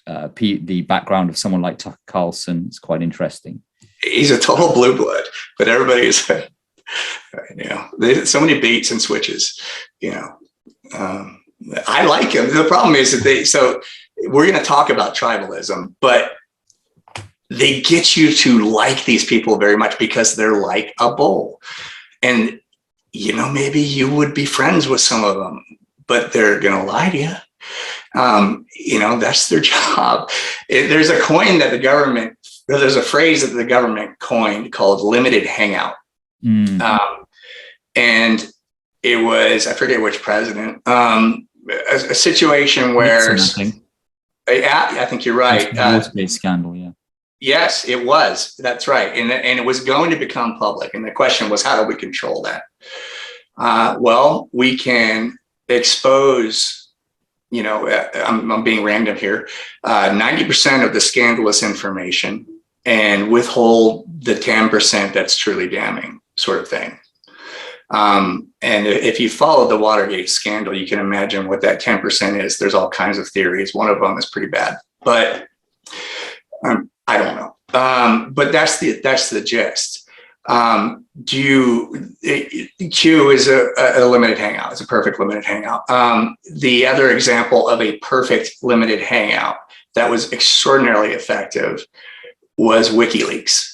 the background of someone like Tucker Carlson is quite interesting. He's a total blue blood, but everybody is, so many baits and switches, I like him. The problem is that so we're going to talk about tribalism, but they get you to like these people very much because they're like a bull. And, maybe you would be friends with some of them, but they're going to lie to you. That's their job. There's a phrase that the government coined called limited hangout. And it was, I forget which president, a situation where, Nixon, I think. I think you're right. Watergate scandal, yeah. Yes, it was. That's right. And it was going to become public. And the question was, how do we control that? Well, we can expose, I'm being random here, 90% of the scandalous information and withhold the 10% that's truly damning, sort of thing. And if you follow the Watergate scandal, you can imagine what that 10% is. There's all kinds of theories. One of them is pretty bad, but I don't know. But that's the gist. Q is a limited hangout. It's a perfect limited hangout. The other example of a perfect limited hangout that was extraordinarily effective was WikiLeaks.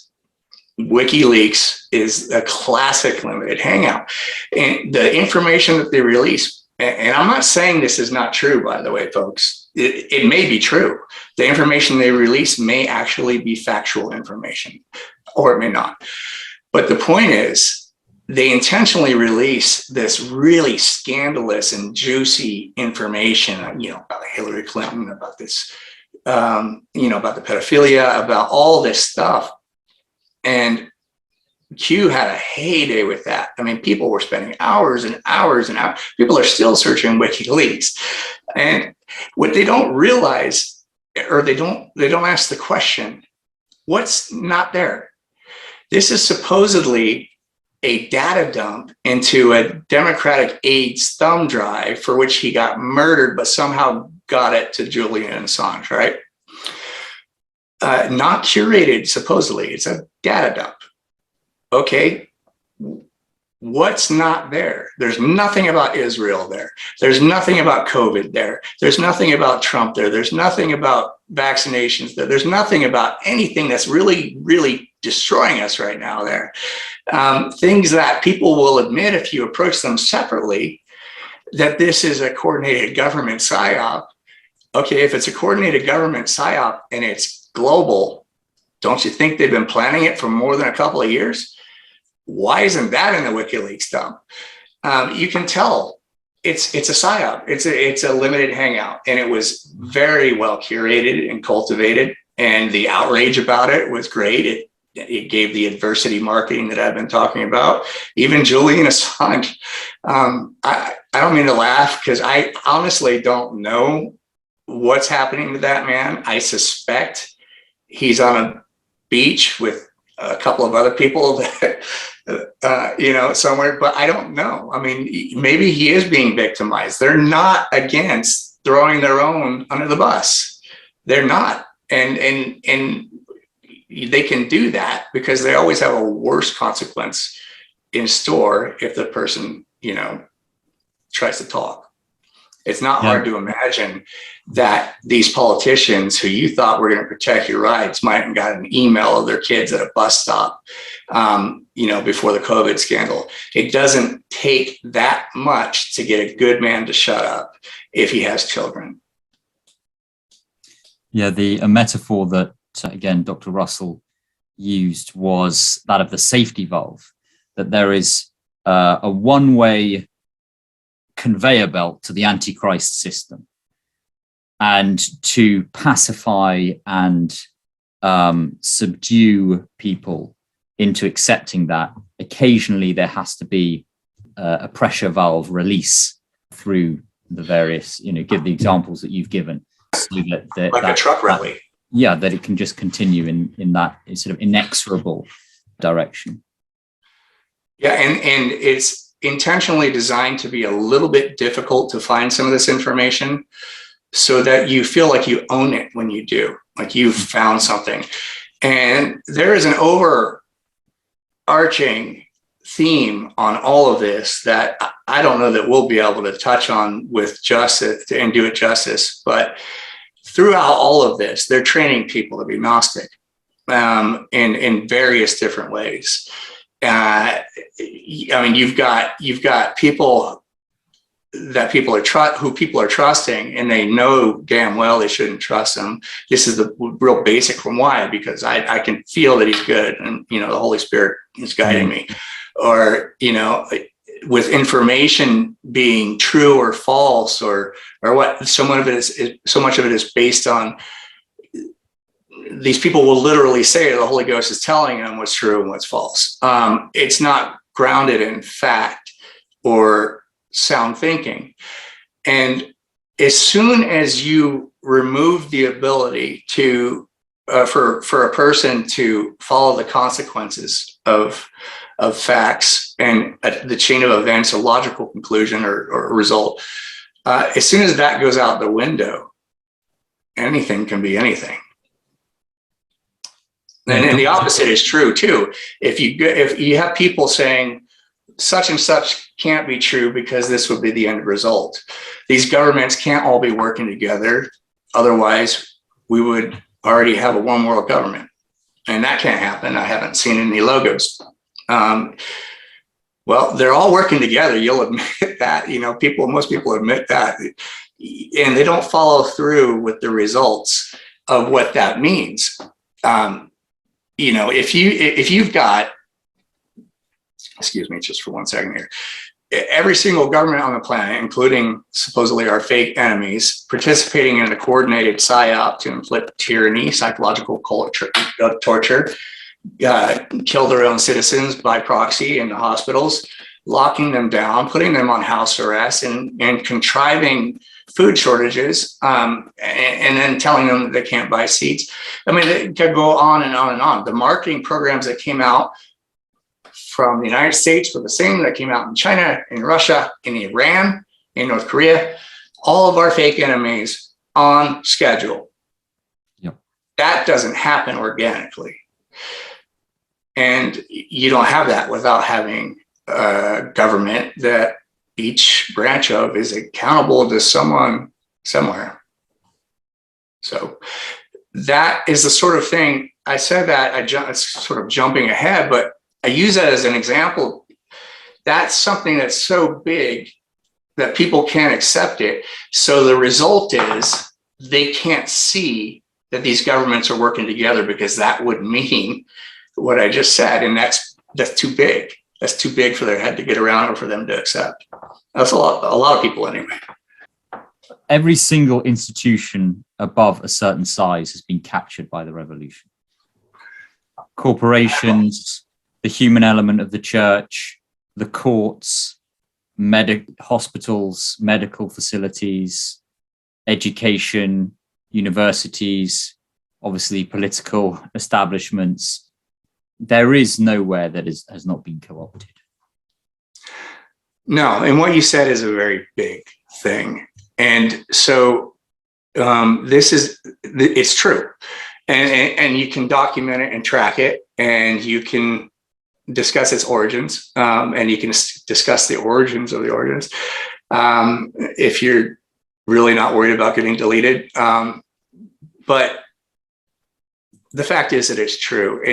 WikiLeaks is a classic limited hangout. And the information that they release, and I'm not saying this is not true, by the way, folks, it may be true. The information they release may actually be factual information, or it may not. But the point is, they intentionally release this really scandalous and juicy information, about Hillary Clinton, about this, about the pedophilia, about all this stuff. And Q had a heyday with that. I mean, people were spending hours and hours and hours. People are still searching WikiLeaks. And what they don't realize, or they don't ask the question, what's not there? This is supposedly a data dump into a Democratic aide's thumb drive for which he got murdered, but somehow got it to Julian Assange, right? Not curated, supposedly. It's a data dump. Okay, what's not there? There's nothing about Israel there. There's nothing about COVID there. There's nothing about Trump there. There's nothing about vaccinations there. There's nothing about anything that's really, really destroying us right now there. Things that people will admit if you approach them separately, that this is a coordinated government psyop. Okay, if it's a coordinated government psyop and it's global, don't you think they've been planning it for more than a couple of years? Why isn't that in the WikiLeaks dump? You can tell it's a psyop. It's a limited hangout, and it was very well curated and cultivated. And the outrage about it was great. It gave the adversity marketing that I've been talking about. Even Julian Assange. I don't mean to laugh because I honestly don't know what's happening to that man. I suspect he's on a beach with a couple of other people that, somewhere, but I don't know. I mean, maybe he is being victimized. They're not against throwing their own under the bus. They're not. And they can do that because they always have a worse consequence in store if the person, tries to talk. It's not hard to imagine that these politicians who you thought were going to protect your rights might have got an email of their kids at a bus stop, before the COVID scandal. It doesn't take that much to get a good man to shut up if he has children. Yeah, a metaphor that, again, Dr. Russell used was that of the safety valve, that there is a one-way conveyor belt to the Antichrist system. And to pacify and subdue people into accepting that, occasionally there has to be a pressure valve release through the various, give the examples that you've given. So like a truck rally. That it can just continue in that sort of inexorable direction. Yeah, and it's intentionally designed to be a little bit difficult to find some of this information so that you feel like you own it when you do, like you've found something. And there is an overarching theme on all of this that I don't know that we'll be able to touch on with justice and do it justice, but throughout all of this, they're training people to be Gnostic in various different ways. You've got people that who people are trusting, and they know damn well they shouldn't trust them. This is the real basic from why, because I can feel that he's good, and the Holy Spirit is guiding me, or with information being true or false, or what. So much of it is based on these people will literally say the Holy Ghost is telling them what's true and what's false. It's not grounded in fact or sound thinking. And as soon as you remove the ability to for a person to follow the consequences of facts and the chain of events, a logical conclusion or a result, as soon as that goes out the window, anything can be anything. And the opposite is true too. If you have people saying such and such can't be true because this would be the end result. These governments can't all be working together. Otherwise, we would already have a one world government. And that can't happen. I haven't seen any logos. Well, they're all working together. You'll admit that, most people admit that, and they don't follow through with the results of what that means. If you've got, excuse me, just for 1 second here, every single government on the planet, including supposedly our fake enemies, participating in a coordinated psyop to inflict tyranny, psychological torture, kill their own citizens by proxy in the hospitals, locking them down, putting them on house arrest, and contriving food shortages, and then telling them that they can't buy seats. I mean, it could go on and on and on. The marketing programs that came out from the United States were the same that came out in China, in Russia, in Iran, in North Korea, all of our fake enemies on schedule. Yep. That doesn't happen organically. And you don't have that without having a government that each branch of is accountable to someone somewhere. So that is the sort of thing, I said that, it's sort of jumping ahead, but I use that as an example. That's something that's so big that people can't accept it. So the result is they can't see that these governments are working together, because that would mean what I just said. And that's too big. That's too big for their head to get around or for them to accept. That's a lot of people anyway. Every single institution above a certain size has been captured by the revolution. Corporations, the human element of the church, the courts, hospitals, medical facilities, education, universities, obviously political establishments. There is nowhere that has not been co-opted. No, and what you said is a very big thing. And so it's true. And you can document it and track it, and you can discuss its origins, and you can discuss the origins of the origins, if you're really not worried about getting deleted. But the fact is that it's true.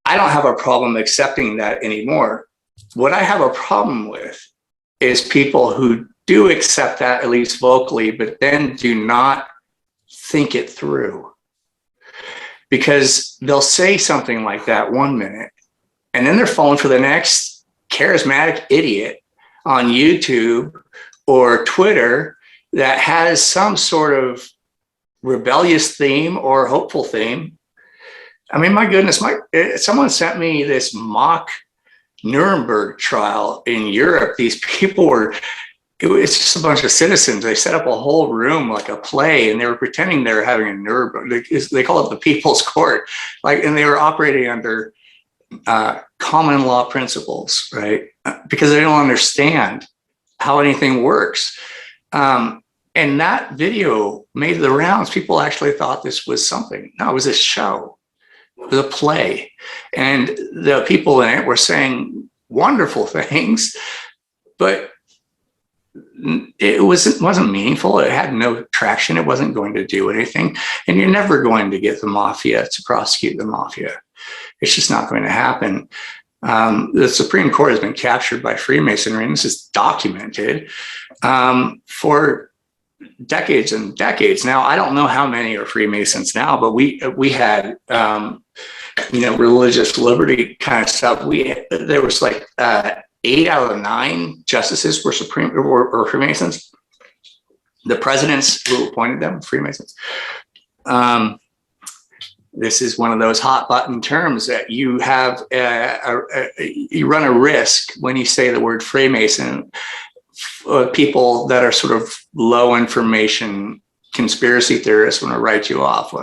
I don't have a problem accepting that anymore. What I have a problem with is people who do accept that, at least vocally, but then do not think it through. Because they'll say something like that 1 minute, and then they're falling for the next charismatic idiot on YouTube or Twitter that has some sort of rebellious theme or hopeful theme. I mean, my goodness, someone sent me this mock Nuremberg trial in Europe. These people it's just a bunch of citizens. They set up a whole room like a play, and they were pretending they were having a Nuremberg. They call it the People's Court, and they were operating under common law principles, right? Because they don't understand how anything works. And that video made the rounds. People actually thought this was something. No, it was a show. It was a play. And the people in it were saying wonderful things, but it wasn't meaningful. It had no traction. It wasn't going to do anything. And you're never going to get the mafia to prosecute the mafia. It's just not going to happen. The Supreme Court has been captured by Freemasonry, and this is documented for decades and decades. Now, I don't know how many are Freemasons now, but we had religious liberty kind of stuff. There was 8 out of 9 justices were Freemasons. The presidents who appointed them, Freemasons. This is one of those hot button terms that you have, you run a risk when you say the word Freemason. People that are sort of low information conspiracy theorists want to write you off.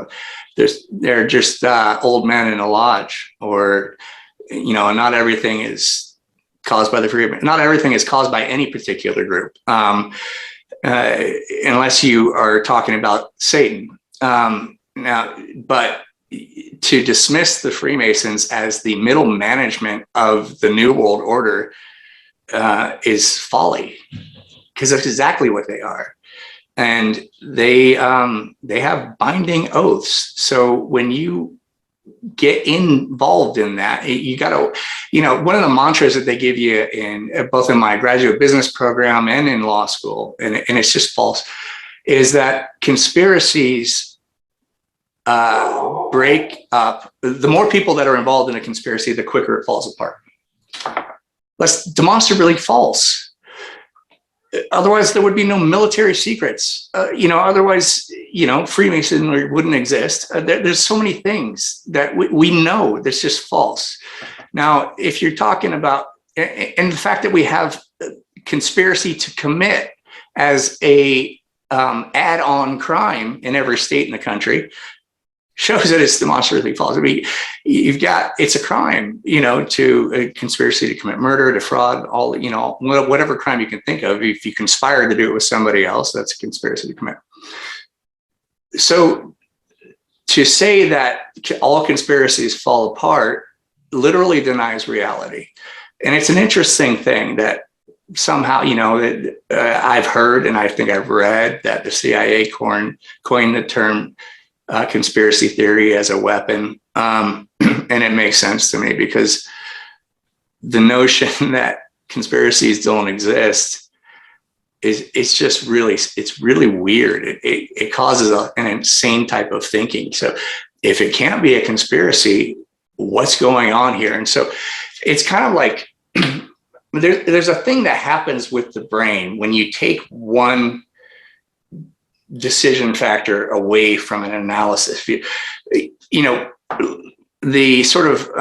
They're just old men in a lodge, or, not everything is caused by the Freemasons. Not everything is caused by any particular group, unless you are talking about Satan. But to dismiss the Freemasons as the middle management of the New World Order is folly, because that's exactly what they are. And they have binding oaths. So when you get involved in that, you got to, one of the mantras that they give you in both in my graduate business program and in law school, and it's just false, is that conspiracies break up. The more people that are involved in a conspiracy, the quicker it falls apart. That's demonstrably false. Otherwise, there would be no military secrets. Otherwise, Freemasonry wouldn't exist. There's so many things that we know that's just false. Now, if you're talking about, and the fact that we have conspiracy to commit as a add-on crime in every state in the country, shows that it's demonstrably false. I mean, it's a crime, to a conspiracy to commit murder, to fraud, all, whatever crime you can think of. If you conspire to do it with somebody else, that's a conspiracy to commit. So to say that all conspiracies fall apart literally denies reality. And it's an interesting thing that somehow, that I've heard, and I think I've read, that the CIA coined the term conspiracy theory as a weapon. And it makes sense to me, because the notion that conspiracies don't exist it's just really, it's really weird. It causes an insane type of thinking. So if it can't be a conspiracy, what's going on here? And so it's kind of like, there's a thing that happens with the brain when you take one decision factor away from an analysis. The sort of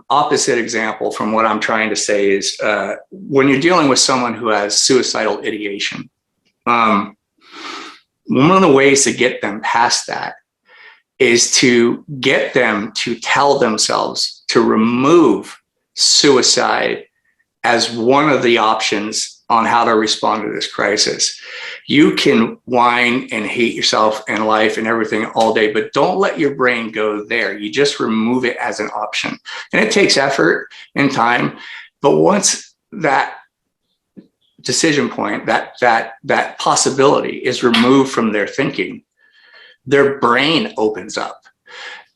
opposite example from what I'm trying to say is when you're dealing with someone who has suicidal ideation, one of the ways to get them past that is to get them to tell themselves to remove suicide as one of the options on how to respond to this crisis. You can whine and hate yourself and life and everything all day, but don't let your brain go there. You just remove it as an option. And it takes effort and time, but once that decision point, that possibility is removed from their thinking, their brain opens up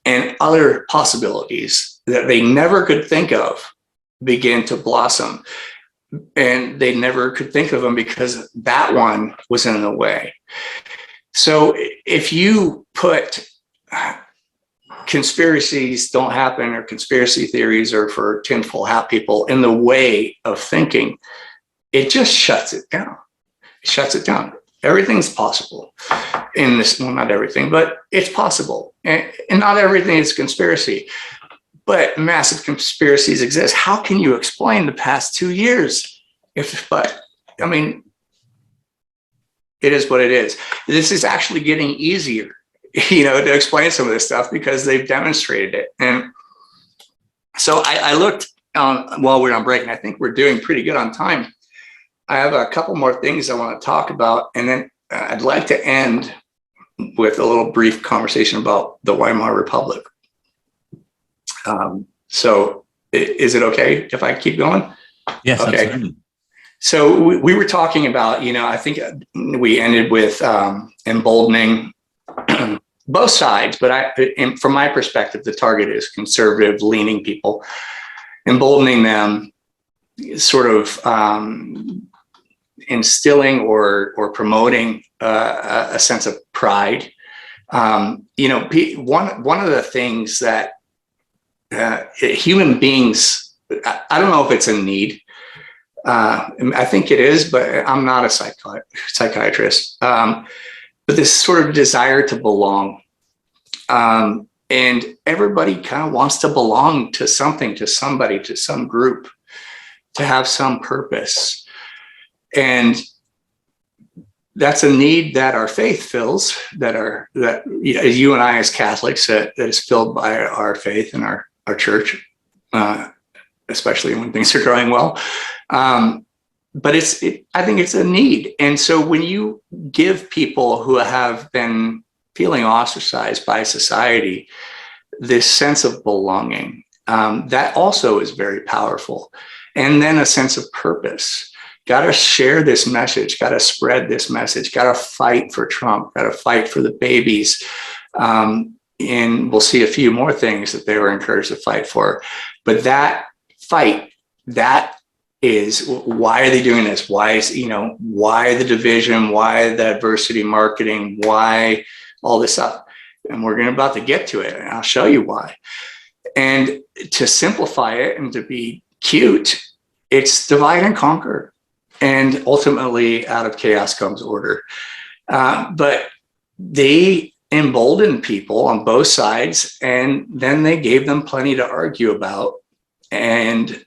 and other possibilities that they never could think of begin to blossom. And they never could think of them because that one was in the way. So if you put conspiracies don't happen or conspiracy theories or for tinfoil hat people in the way of thinking, it just shuts it down. It shuts it down. Everything's possible in this, well, not everything, but it's possible. And not everything is conspiracy. But massive conspiracies exist. How can you explain the past 2 years? It is what it is. This is actually getting easier, to explain some of this stuff because they've demonstrated it. And so I looked while we're on break, and I think we're doing pretty good on time. I have a couple more things I want to talk about, and then I'd like to end with a little brief conversation about the Weimar Republic. So is it okay if I keep going? Yes, okay. Absolutely. So we were talking about, I think we ended with emboldening both sides, but from my perspective, the target is conservative leaning people, emboldening them, sort of instilling or promoting a sense of pride. One of the things that human beings, I don't know if it's a need. I think it is, but I'm not a psychiatrist. But this sort of desire to belong. And And everybody kind of wants to belong to something, to somebody, to some group, to have some purpose. And that's a need that our faith fills, that you and I as Catholics, that is filled by our faith and our church, especially when things are going well. But I think it's a need. And so when you give people who have been feeling ostracized by society this sense of belonging, that also is very powerful. And then a sense of purpose. Got to share this message, got to spread this message, got to fight for Trump, got to fight for the babies. And we'll see a few more things that they were encouraged to fight for. But that fight, that is, why are they doing this? Why the division? Why the adversity marketing? Why all this stuff? And we're about to get to it, and I'll show you why. And to simplify it and to be cute, it's divide and conquer. And ultimately, out of chaos comes order. But they emboldened people on both sides, and then they gave them plenty to argue about, and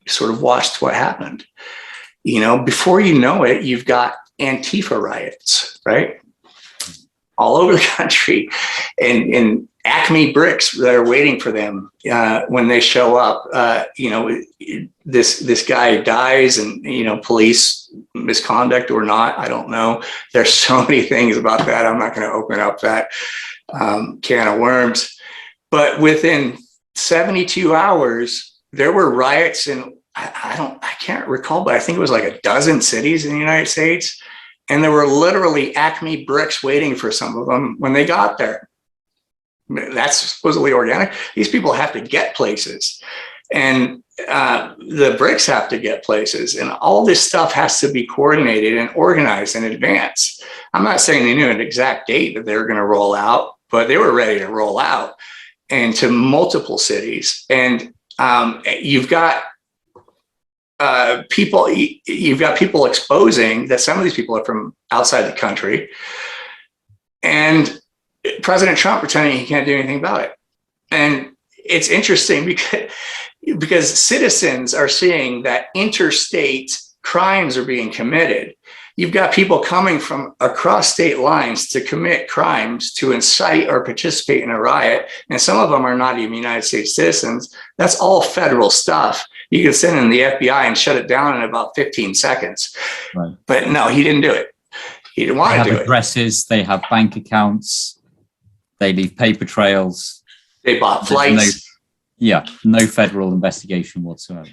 sort of watched what happened. Before you know it, you've got Antifa riots, right? All over the country, and Acme bricks that are waiting for them when they show up. This guy dies, and police misconduct or not, I don't know. There's so many things about that. I'm not going to open up that can of worms. But within 72 hours, there were riots in I can't recall, but I think it was like a dozen cities in the United States. And there were literally Acme bricks waiting for some of them when they got there. That's supposedly organic. These people have to get places, and the bricks have to get places, and all this stuff has to be coordinated and organized in advance. I'm not saying they knew an exact date that they were going to roll out, but they were ready to roll out into multiple cities. And you've got people exposing that some of these people are from outside the country, and President Trump pretending he can't do anything about it. And it's interesting because citizens are seeing that interstate crimes are being committed. You've got people coming from across state lines to commit crimes, to incite or participate in a riot. And some of them are not even United States citizens. That's all federal stuff. You can send in the FBI and shut it down in about 15 seconds. Right. But no, he didn't do it. He didn't want to do it. They have addresses, they have bank accounts, they leave paper trails. They bought flights. No federal investigation whatsoever.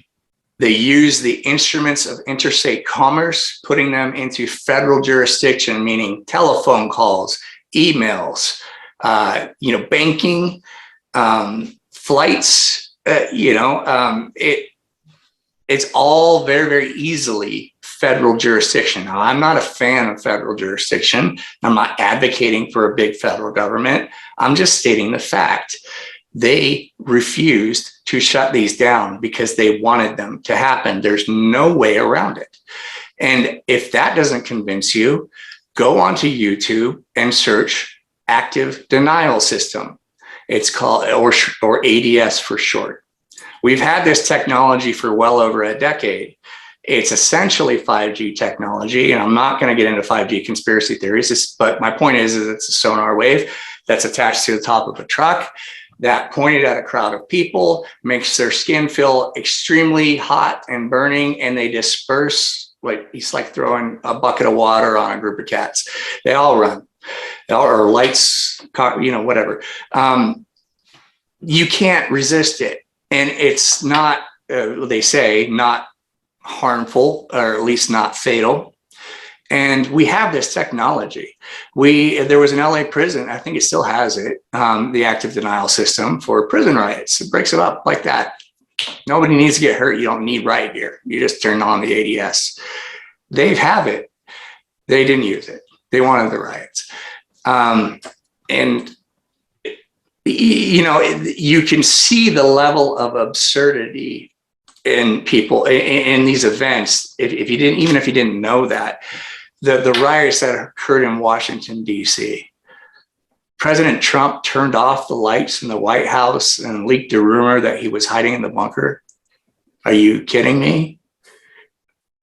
They use the instruments of interstate commerce, putting them into federal jurisdiction, meaning telephone calls, emails, banking, flights. It's all very, very easily federal jurisdiction. Now, I'm not a fan of federal jurisdiction. I'm not advocating for a big federal government. I'm just stating the fact. They refused to shut these down because they wanted them to happen. There's no way around it. And if that doesn't convince you, go onto YouTube and search active denial system. It's called, or ADS for short. We've had this technology for well over a decade. It's essentially 5G technology, and I'm not going to get into 5G conspiracy theories, but my point is it's a sonar wave that's attached to the top of a truck that pointed at a crowd of people, makes their skin feel extremely hot and burning, and they disperse. It's like throwing a bucket of water on a group of cats. They all run, or lights, whatever. You can't resist it. And it's not, they say, not harmful, or at least not fatal. And we have this technology. There was an LA prison, I think it still has it, the active denial system for prison riots. It breaks it up like that. Nobody needs to get hurt. You don't need riot gear. You just turn on the ADS. They have it. They didn't use it. They wanted the riots. And you can see the level of absurdity in people in these events. If you didn't know that, the riots that occurred in Washington, D.C., President Trump turned off the lights in the White House and leaked a rumor that he was hiding in the bunker. Are you kidding me?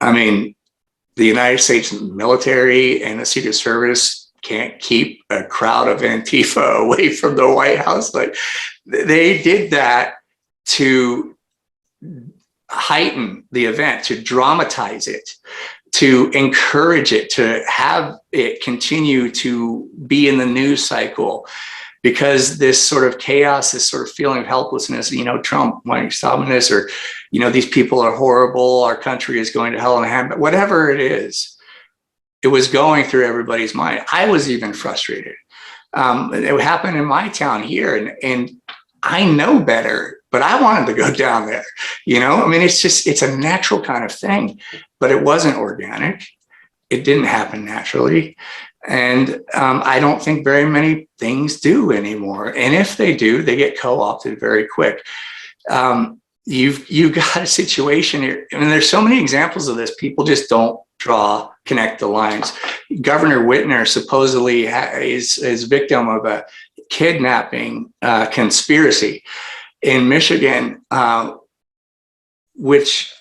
I mean, the United States military and the Secret Service can't keep a crowd of Antifa away from the White House. Like, they did that to heighten the event, to dramatize it, to encourage it, to have it continue to be in the news cycle, because this sort of chaos, this sort of feeling of helplessness, Trump, why are you stopping this? Or, these people are horrible, our country is going to hell in a handbasket, whatever it is, it was going through everybody's mind. I was even frustrated. It happened in my town here, and I know better, but I wanted to go down there. It's a natural kind of thing, but it wasn't organic. It didn't happen naturally. And I don't think very many things do anymore. And if they do, they get co-opted very quick. You've got a situation here. There's so many examples of this. People just don't connect the lines. Governor Whitmer supposedly is victim of a kidnapping conspiracy in Michigan, which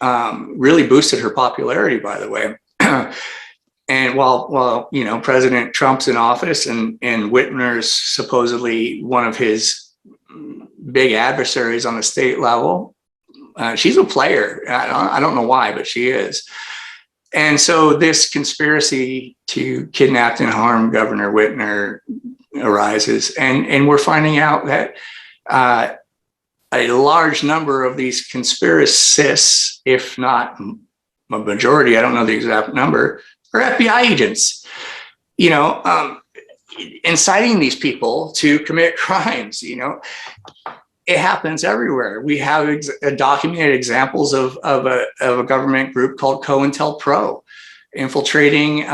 really boosted her popularity, by the way. And while President Trump's in office and Whitmer's supposedly one of his big adversaries on the state level, she's a player. I don't know why, but she is. And so this conspiracy to kidnap and harm Governor Whitmer arises, and we're finding out that a large number of these conspiracists, if not a majority, I don't know the exact number, are FBI agents, inciting these people to commit crimes. It happens everywhere. We have documented examples of a government group called COINTELPRO infiltrating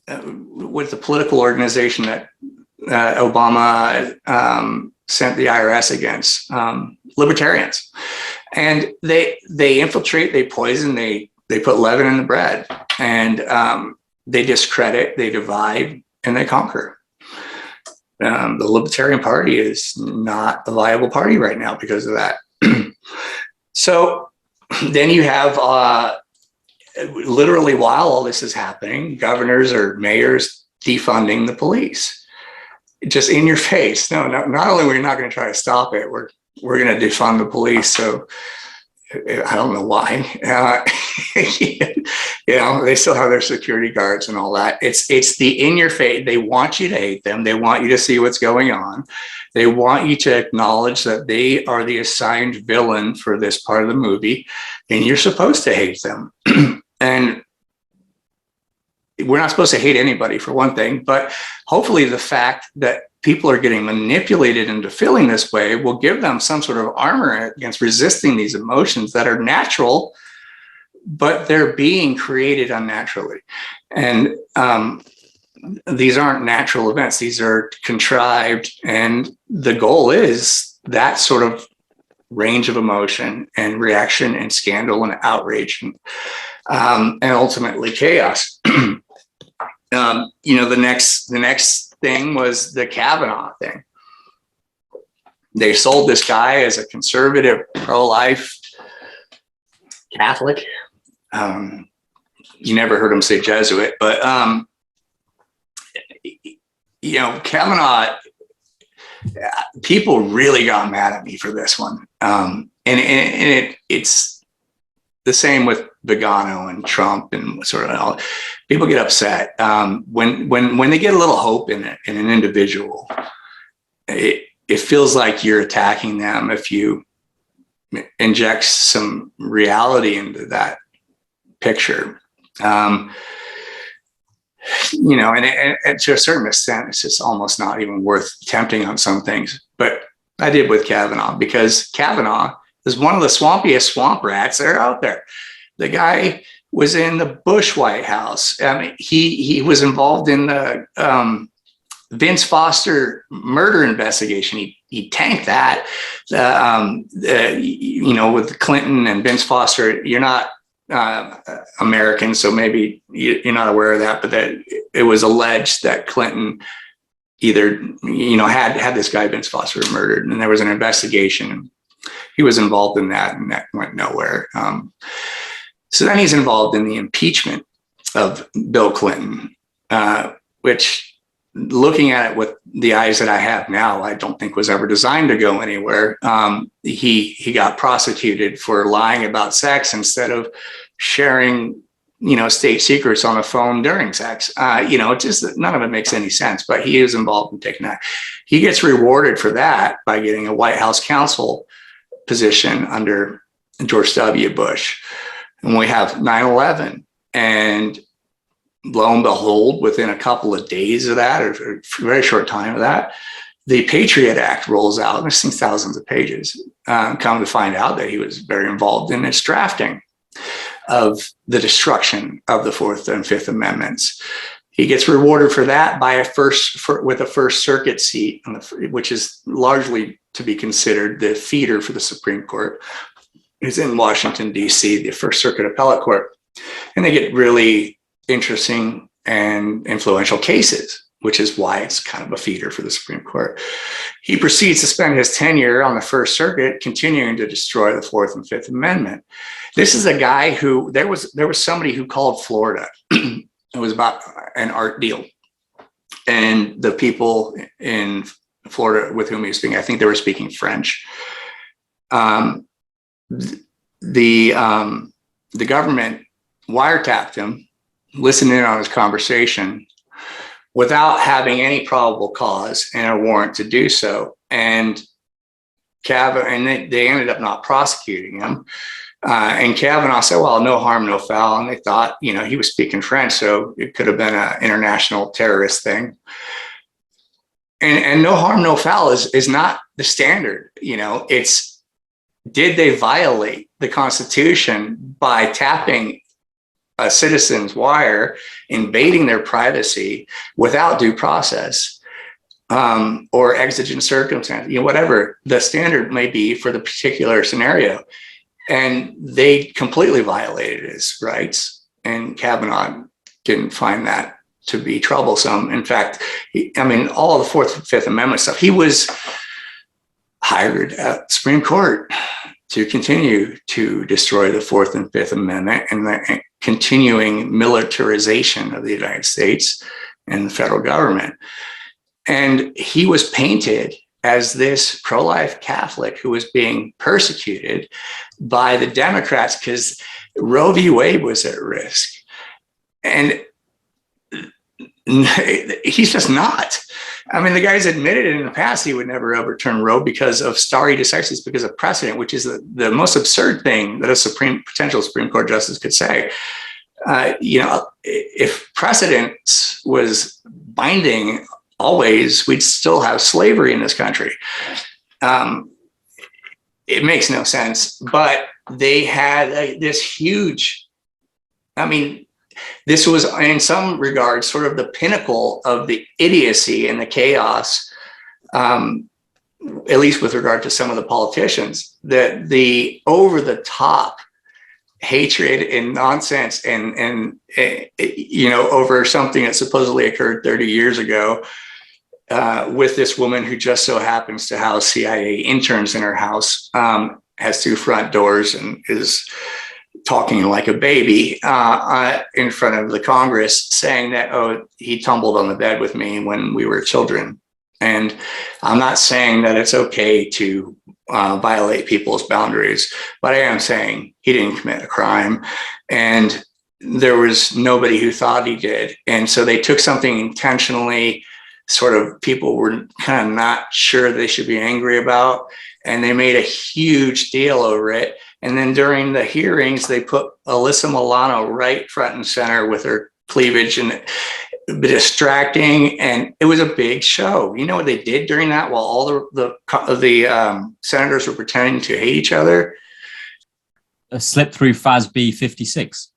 with the political organization that Obama sent the IRS against, libertarians. And they infiltrate, they poison, they put leaven in the bread, and they discredit, they divide, and they conquer. The Libertarian Party is not a viable party right now because of that. So then you have literally, while all this is happening, governors or mayors defunding the police, just in your face. No, not only are we not going to try to stop it, we're going to defund the police. So I don't know why. They still have their security guards and all that. It's the in your face. They want you to hate them. They want you to see what's going on. They want you to acknowledge that they are the assigned villain for this part of the movie, and you're supposed to hate them. And we're not supposed to hate anybody, for one thing, but hopefully the fact that people are getting manipulated into feeling this way will give them some sort of armor against resisting these emotions that are natural, but they're being created unnaturally. And these aren't natural events. These are contrived. And the goal is that sort of range of emotion and reaction and scandal and outrage and ultimately chaos. The next thing was the Kavanaugh thing. They sold this guy as a conservative, pro-life Catholic. You never heard him say Jesuit, but Kavanaugh, people really got mad at me for this one. And it's the same with Vigano and Trump and sort of all. People get upset when they get a little hope in an individual. It feels like you're attacking them if you inject some reality into that picture. And to a certain extent, it's just almost not even worth attempting on some things. But I did with Kavanaugh, because Kavanaugh is one of the swampiest swamp rats that are out there. The guy was in the Bush White House. He was involved in the Vince Foster murder investigation. He tanked that. With Clinton and Vince Foster, you're not American, so maybe you're not aware of that, but that it was alleged that Clinton, either, had this guy Vince Foster murdered, and there was an investigation. He was involved in that, and that went nowhere. So then he's involved in the impeachment of Bill Clinton, which, looking at it with the eyes that I have now, I don't think was ever designed to go anywhere. He got prosecuted for lying about sex instead of sharing, state secrets on the phone during sex. Just none of it makes any sense, but he is involved in taking that. He gets rewarded for that by getting a White House counsel position under George W. Bush. And we have 9/11, and lo and behold, within a couple of days of that, or a very short time of that, the Patriot Act rolls out, and it's thousands of pages. Come to find out that he was very involved in its drafting of the destruction of the Fourth and Fifth Amendments. He gets rewarded for that by with a First Circuit seat, which is largely to be considered the feeder for the Supreme Court. It's in Washington, D.C., the First Circuit Appellate Court. And they get really interesting and influential cases, which is why it's kind of a feeder for the Supreme Court. He proceeds to spend his tenure on the First Circuit continuing to destroy the Fourth and Fifth Amendment. This is a guy who, there was somebody who called Florida. It was about an art deal. And the people in Florida with whom he was speaking, I think they were speaking French. The government wiretapped him, listened in on his conversation without having any probable cause and a warrant to do so. And they ended up not prosecuting him. And Kavanaugh said, well, no harm, no foul. And they thought, he was speaking French, so it could have been an international terrorist thing. And no harm, no foul is not the standard. It's, did they violate the Constitution by tapping a citizen's wire, invading their privacy without due process, or exigent circumstance, whatever the standard may be for the particular scenario? And they completely violated his rights, and Kavanaugh didn't find that to be troublesome. In fact, all of the Fourth and Fifth Amendment stuff, he was hired at the Supreme Court to continue to destroy the Fourth and Fifth Amendment and the continuing militarization of the United States and the federal government. And he was painted as this pro-life Catholic who was being persecuted by the Democrats because Roe v. Wade was at risk. And he's just not. The guy's admitted in the past he would never overturn Roe because of stare decisis, because of precedent, which is the most absurd thing that a potential Supreme Court justice could say. If precedent was binding always, we'd still have slavery in this country. It makes no sense, but they had this huge, this was in some regards sort of the pinnacle of the idiocy and the chaos, at least with regard to some of the politicians, that the over the top hatred and nonsense and over something that supposedly occurred 30 years ago with this woman who just so happens to house CIA interns in her house, has two front doors and is talking like a baby in front of the Congress, saying that, he tumbled on the bed with me when we were children. And I'm not saying that it's okay to violate people's boundaries, but I am saying he didn't commit a crime, and there was nobody who thought he did. And so they took something intentionally, sort of people were kind of not sure they should be angry about, and they made a huge deal over it. And then during the hearings, they put Alyssa Milano right front and center with her cleavage and distracting, and it was a big show. You know what they did during that while all the senators were pretending to hate each other? A slip through FASB 56.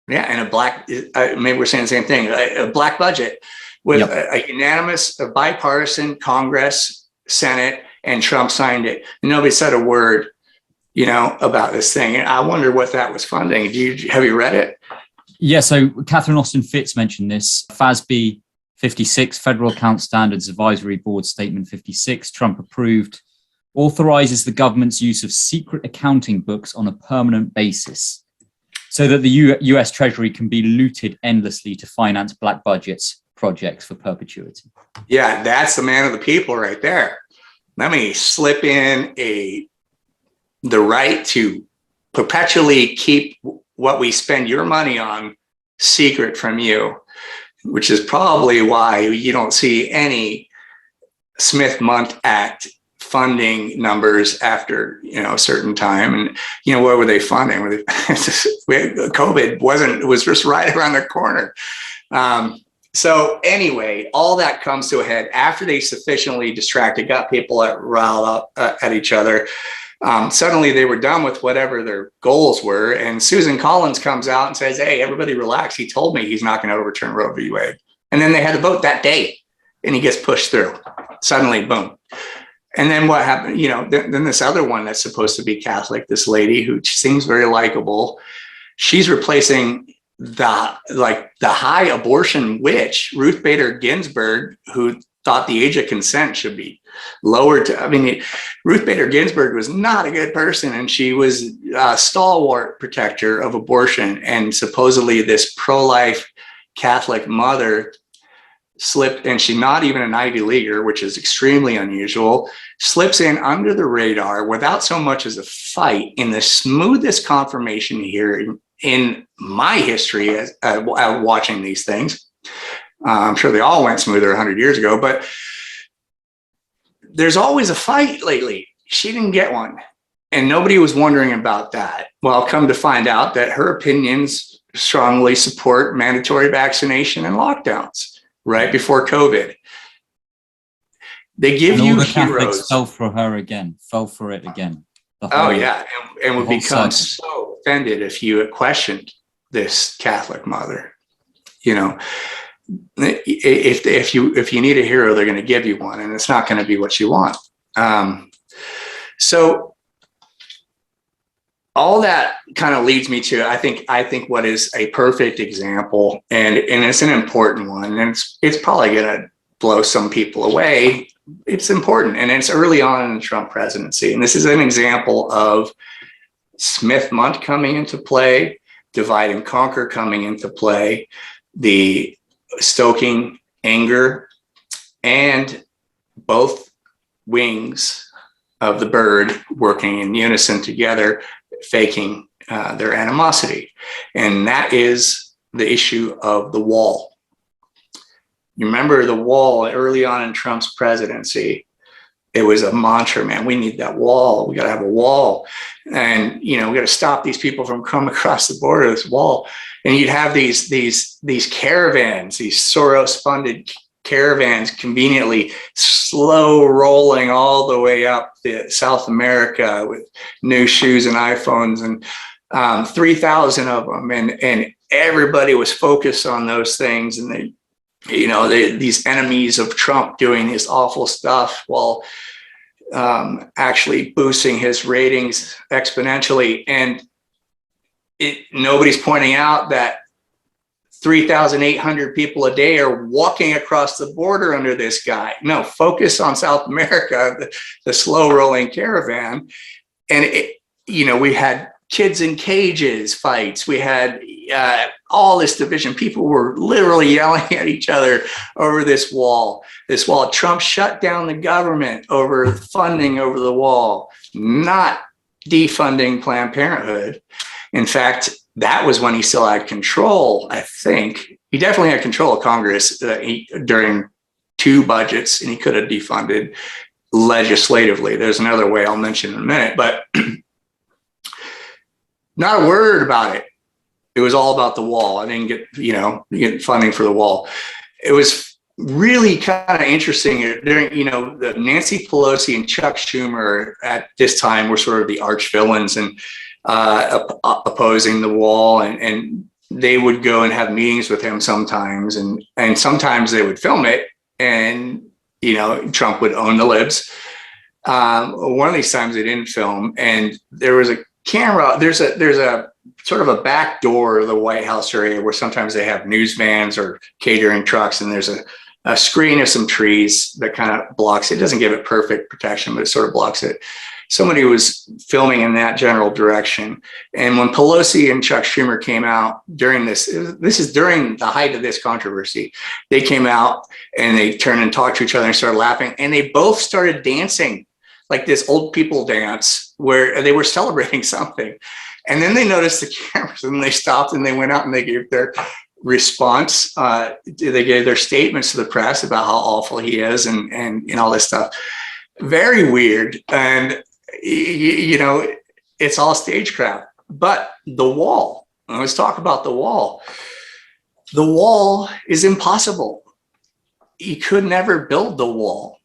Yeah, and a black, maybe we're saying the same thing, a black budget with a unanimous, a bipartisan Congress, Senate, and Trump signed it. And nobody said a word, about this thing. And I wonder what that was funding. Have you read it? Yeah, so Catherine Austin Fitz mentioned this. FASB 56, Federal Account Standards Advisory Board Statement 56, Trump approved, authorizes the government's use of secret accounting books on a permanent basis so that the US Treasury can be looted endlessly to finance black budgets projects for perpetuity. Yeah, that's the man of the people right there. Let me slip in the right to perpetually keep what we spend your money on secret from you, which is probably why you don't see any Smith-Mundt Act funding numbers after a certain time. And what were they funding? COVID was just right around the corner. So anyway, all that comes to a head after they sufficiently distracted, got people riled up at each other. Suddenly they were done with whatever their goals were. And Susan Collins comes out and says, hey, everybody relax. He told me he's not going to overturn Roe v. Wade. And then they had to vote that day and he gets pushed through. Suddenly, boom. And then what happened? Then this other one that's supposed to be Catholic, this lady who seems very likable, she's replacing the high abortion witch, Ruth Bader Ginsburg, who thought the age of consent should be lowered to, Ruth Bader Ginsburg was not a good person, and she was a stalwart protector of abortion. And supposedly this pro-life Catholic mother slipped, and she's not even an Ivy Leaguer, which is extremely unusual, slips in under the radar without so much as a fight in the smoothest confirmation hearing in my history as watching these things. I'm sure they all went smoother 100 years ago, but there's always a fight lately. She didn't get one, and nobody was wondering about that. Well, come to find out that her opinions strongly support mandatory vaccination and lockdowns right before COVID. They give you the heroes. Catholics fell for it again. Oh yeah, and would become so offended if you questioned this Catholic mother. If you need a hero, they're going to give you one, and it's not going to be what you want. So all that kind of leads me to I think what is a perfect example, and it's an important one, and it's probably going to blow some people away. It's important, and it's early on in the Trump presidency, and this is an example of Smith-Mundt coming into play, divide and conquer coming into play, the stoking anger, and both wings of the bird working in unison together, faking their animosity. And that is the issue of the wall. You remember the wall early on in Trump's presidency? It was a mantra, man. We need that wall. We got to have a wall. And, we got to stop these people from coming across the border, this wall. And you'd have these caravans, these Soros-funded caravans, conveniently slow rolling all the way up to South America with new shoes and iPhones, and 3,000 of them. And everybody was focused on those things. And these enemies of Trump doing this awful stuff while actually boosting his ratings exponentially. And nobody's pointing out that 3,800 people a day are walking across the border under this guy. No, focus on South America, the slow rolling caravan. And, we had kids in cages fights. We had all this division. People were literally yelling at each other over this wall. Trump shut down the government over funding over the wall, not defunding Planned Parenthood. In fact, that was when he still had control, I think. He definitely had control of Congress during 2 budgets, and he could have defunded legislatively. There's another way I'll mention in a minute, but not a word about it. It was all about the wall. I didn't get funding for the wall. It was really kind of interesting during, the Nancy Pelosi and Chuck Schumer at this time were sort of the arch villains and opposing the wall, and they would go and have meetings with him sometimes, and sometimes they would film it, and Trump would own the libs. One of these times they didn't film, and there was a camera. There's a sort of a back door of the White House area where sometimes they have news vans or catering trucks, and there's a screen of some trees that kind of blocks it. It doesn't give it perfect protection, but it sort of blocks it. Somebody was filming in that general direction. And when Pelosi and Chuck Schumer came out during this is during the height of this controversy, they came out and they turned and talked to each other and started laughing. And they both started dancing like this old people dance where they were celebrating something. And then they noticed the cameras and they stopped and they went out and they gave their response. They gave their statements to the press about how awful he is and all this stuff. Very weird. And, you know, it's all stagecraft. But the wall, let's talk about the wall. The wall is impossible. You could never build the wall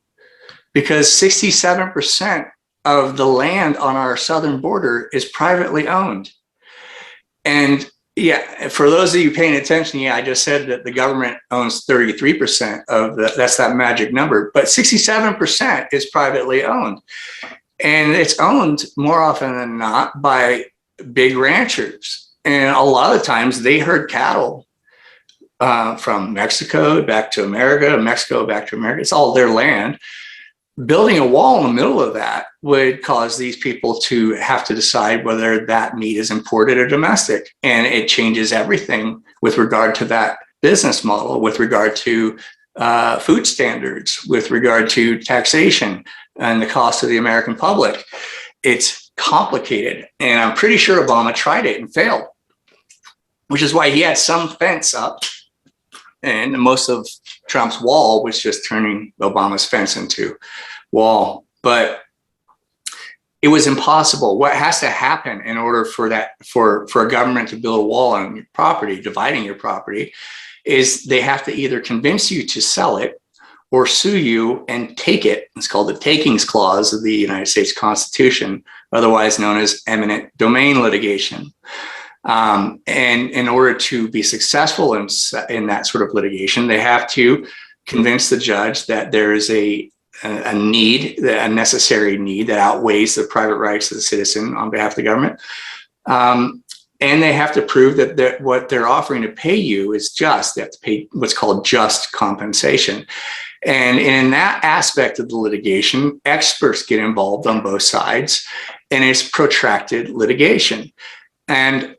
because 67% of the land on our southern border is privately owned. And yeah, for those of you paying attention, yeah, I just said that the government owns 33% of that's that magic number, but 67% is privately owned. And it's owned more often than not by big ranchers. And a lot of times they herd cattle from Mexico back to America, Mexico back to America. It's all their land. Building a wall in the middle of that would cause these people to have to decide whether that meat is imported or domestic. And it changes everything with regard to that business model, with regard to food standards, with regard to taxation and the cost of the American public. It's complicated. And I'm pretty sure Obama tried it and failed, which is why he had some fence up. And most of Trump's wall was just turning Obama's fence into wall. But it was impossible. What has to happen in order for a government to build a wall on your property, dividing your property, is they have to either convince you to sell it or sue you and take it. It's called the takings clause of the United States Constitution, otherwise known as eminent domain litigation. And in order to be successful in that sort of litigation, they have to convince the judge that there is a necessary need that outweighs the private rights of the citizen on behalf of the government. And they have to prove that what they're offering to pay you is just. They have to pay what's called just compensation. And in that aspect of the litigation, experts get involved on both sides, and it's protracted litigation. And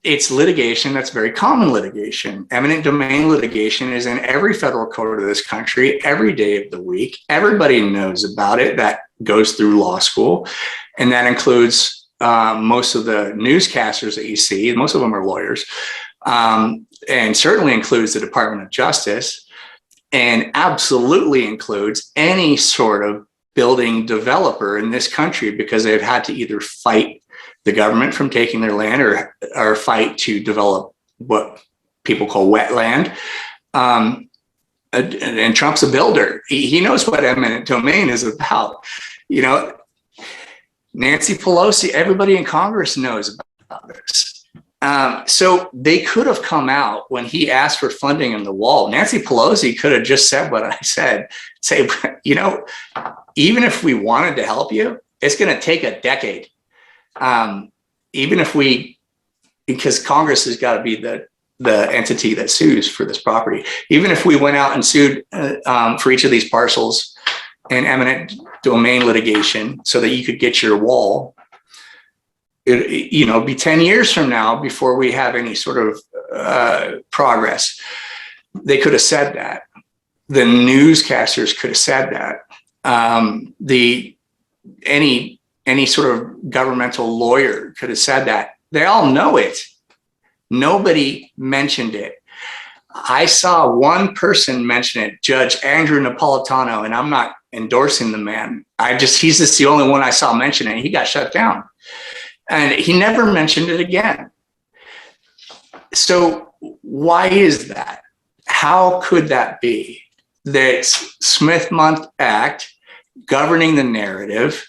it's litigation that's very common litigation. Eminent domain litigation is in every federal court of this country every day of the week. Everybody knows about it that goes through law school. And that includes most of the newscasters that you see. Most of them are lawyers. And certainly includes the Department of Justice, and absolutely includes any sort of building developer in this country, because they've had to either fight the government from taking their land or fight to develop what people call wetland. And Trump's a builder. He knows what eminent domain is about. You know, Nancy Pelosi, everybody in Congress knows about this. So they could have come out when he asked for funding in the wall. Nancy Pelosi could have just said what I said, say, you know, even if we wanted to help you, it's going to take a decade. Even if because Congress has got to be the entity that sues for this property. Even if we went out and sued for each of these parcels in eminent domain litigation so that you could get your wall, be 10 years from now before we have any sort of progress. They could have said that. The newscasters could have said that. Any sort of governmental lawyer could have said that. They all know it. Nobody mentioned it. I saw one person mention it, Judge Andrew Napolitano, and I'm not endorsing the man. He's just the only one I saw mention it. He got shut down. And he never mentioned it again. So why is that? How could that be? That Smith-Mundt Act governing the narrative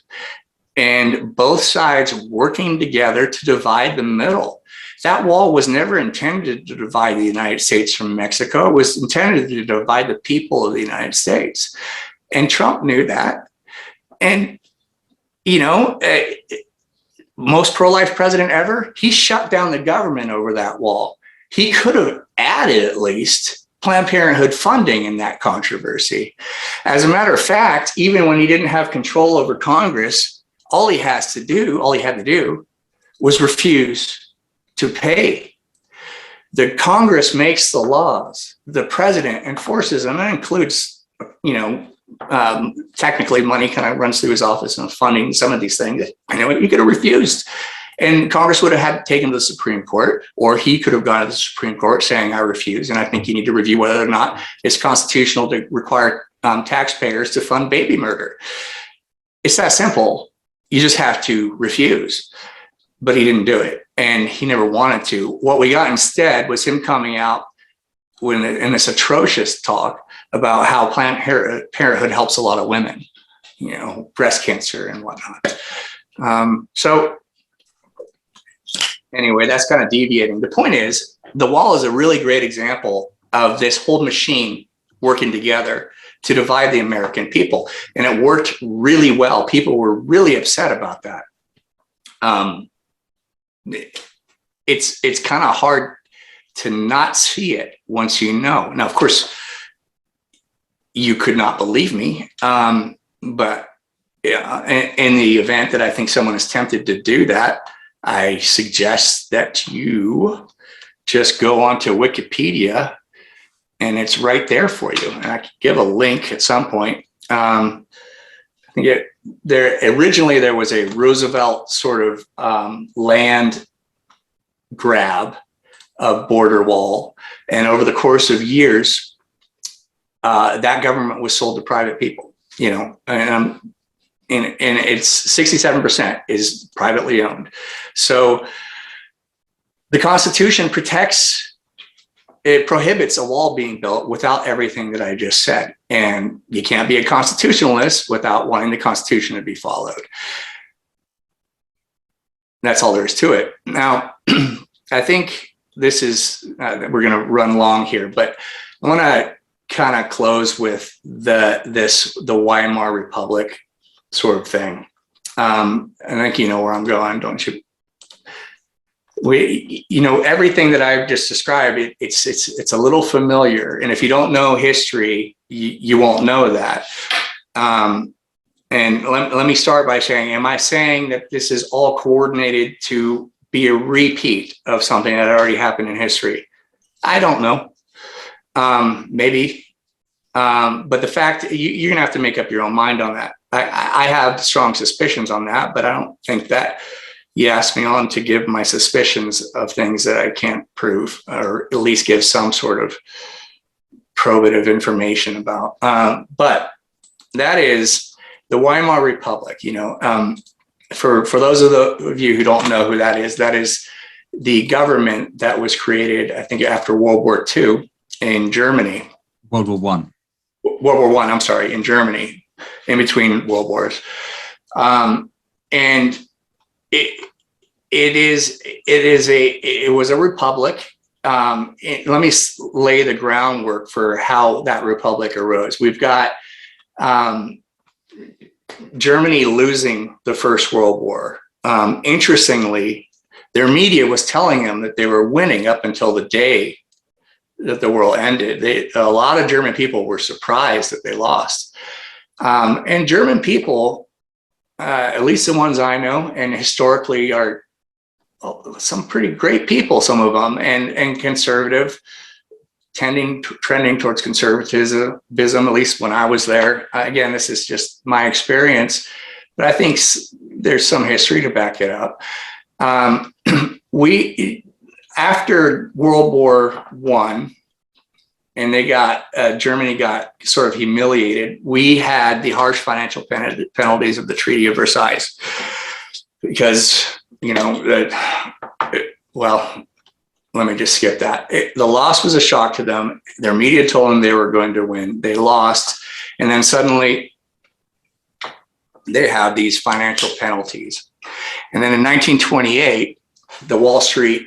and both sides working together to divide the middle. That wall was never intended to divide the United States from Mexico. It was intended to divide the people of the United States. And Trump knew that. And, most pro-life president ever, he shut down the government over that wall. He could have added at least Planned Parenthood funding in that controversy. As a matter of fact, even when he didn't have control over Congress, all he had to do was refuse to pay. The Congress makes the laws, the president enforces them. That includes, technically money kind of runs through his office and funding some of these things. He could have refused. And Congress would have had to take him to the Supreme Court, or he could have gone to the Supreme Court saying, I refuse. And I think you need to review whether or not it's constitutional to require taxpayers to fund baby murder. It's that simple. You just have to refuse. But he didn't do it, and he never wanted to. What we got instead was him coming out in this atrocious talk about how Planned Parenthood helps a lot of women, breast cancer and whatnot. So anyway, that's kind of deviating. The point is, the wall is a really great example of this whole machine working together to divide the American people. And it worked really well. People were really upset about that. It's kind of hard to not see it once you know. Now, of course, you could not believe me. But yeah, in the event that I think someone is tempted to do that, I suggest that you just go onto Wikipedia, and it's right there for you. And I could give a link at some point. I think originally there was a Roosevelt sort of land grab of border wall, and over the course of years, that government was sold to private people. And it's 67% is privately owned. So the Constitution prohibits a wall being built without everything that I just said. And you can't be a constitutionalist without wanting the Constitution to be followed. That's all there is to it. Now, I think this is, we're going to run long here, but I want to kind of close with the Weimar Republic sort of thing. I think you know where I'm going, don't you? Everything that I've just described, it's a little familiar. And if you don't know history, you won't know that. And let me start by saying, am I saying that this is all coordinated to be a repeat of something that already happened in history? I don't know. Maybe. But the fact, you're gonna have to make up your own mind on that. I have strong suspicions on that, but I don't think that you asked me on to give my suspicions of things that I can't prove, or at least give some sort of probative information about. But that is the Weimar Republic. For those of you who don't know who that is the government that was created, I think, after World War II in Germany. World War One. World War One. I'm sorry, in Germany, in between world wars, and it was a republic. Let me lay the groundwork for how that republic arose. We've got Germany losing the First World War. Interestingly, their media was telling them that they were winning up until the day that the world ended. A lot of German people were surprised that they lost. And German people, at least the ones I know, and historically are some pretty great people, some of them, and conservative, trending towards conservatism, at least when I was there. Again, this is just my experience, but I think there's some history to back it up. After World War I, and Germany got sort of humiliated, we had the harsh financial penalties of the Treaty of Versailles, because, let me just skip that. The loss was a shock to them. Their media told them they were going to win. They lost. And then suddenly they had these financial penalties. And then in 1928, the Wall Street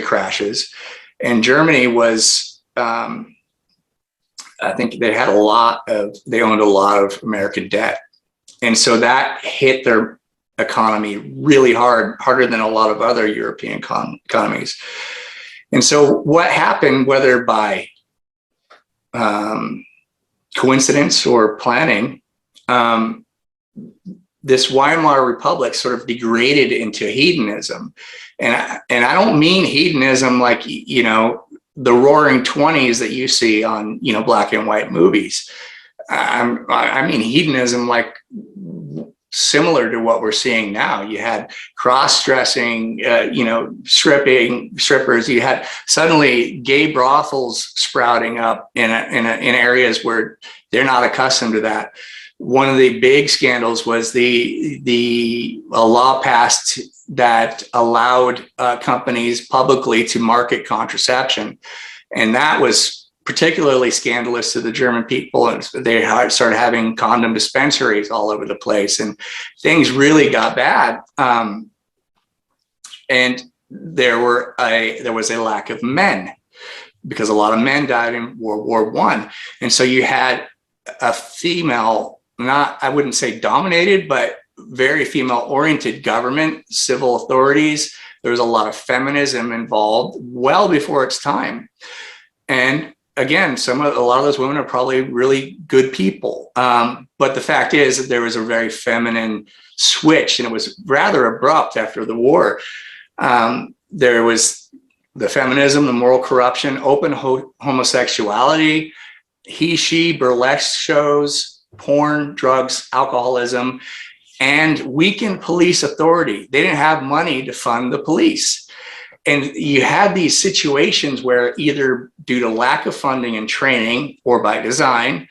crashes, and Germany was, I think they owned a lot of American debt. And so that hit their economy really harder than a lot of other European economies. And so what happened, whether by coincidence or planning, this Weimar Republic sort of degraded into hedonism. And I don't mean hedonism like, you know, the roaring 20s that you see on, you know, black and white movies. I mean hedonism like similar to what we're seeing now. You had cross-dressing, you know, strippers. You had suddenly gay brothels sprouting up in areas where they're not accustomed to that. One of the big scandals was a law passed that allowed companies publicly to market contraception, and that was particularly scandalous to the German people. And they started having condom dispensaries all over the place, and things really got bad. And there was a lack of men because a lot of men died in World War I. And so you had a female, I wouldn't say dominated, but very female oriented government, civil authorities. There was a lot of feminism involved well before its time. And again, a lot of those women are probably really good people. But the fact is that there was a very feminine switch, and it was rather abrupt after the war. There was the feminism, the moral corruption, open homosexuality, he-she burlesque shows, porn, drugs, alcoholism, and weakened police authority. They didn't have money to fund the police. And you had these situations where either due to lack of funding and training or by design,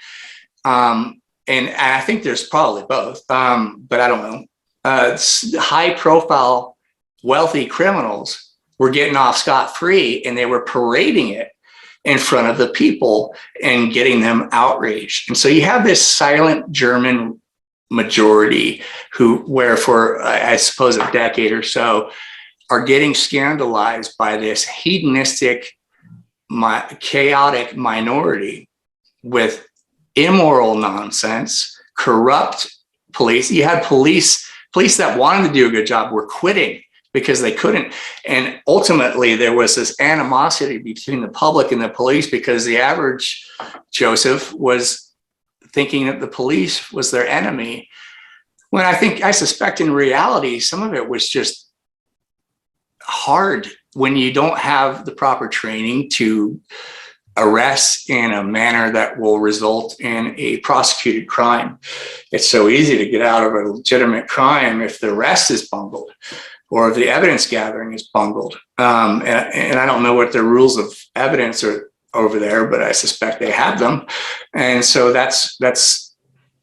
and I think there's probably both, but I don't know, high profile, wealthy criminals were getting off scot-free, and they were parading it in front of the people and getting them outraged. And so you have this silent German majority where for, I suppose, a decade or so, are getting scandalized by this hedonistic, chaotic minority with immoral nonsense, corrupt police. You had police that wanted to do a good job were quitting because they couldn't. And ultimately, there was this animosity between the public and the police because the average Joseph was thinking that the police was their enemy. When I suspect in reality, some of it was just hard when you don't have the proper training to arrest in a manner that will result in a prosecuted crime. It's so easy to get out of a legitimate crime if the arrest is bungled or if the evidence gathering is bungled. And I don't know what the rules of evidence are over there, but I suspect they have them. And so that's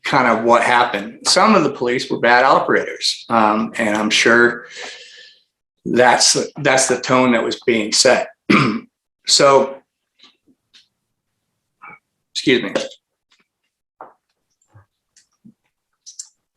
kind of what happened. Some of the police were bad operators, and I'm sure that's the tone that was being set. So, excuse me.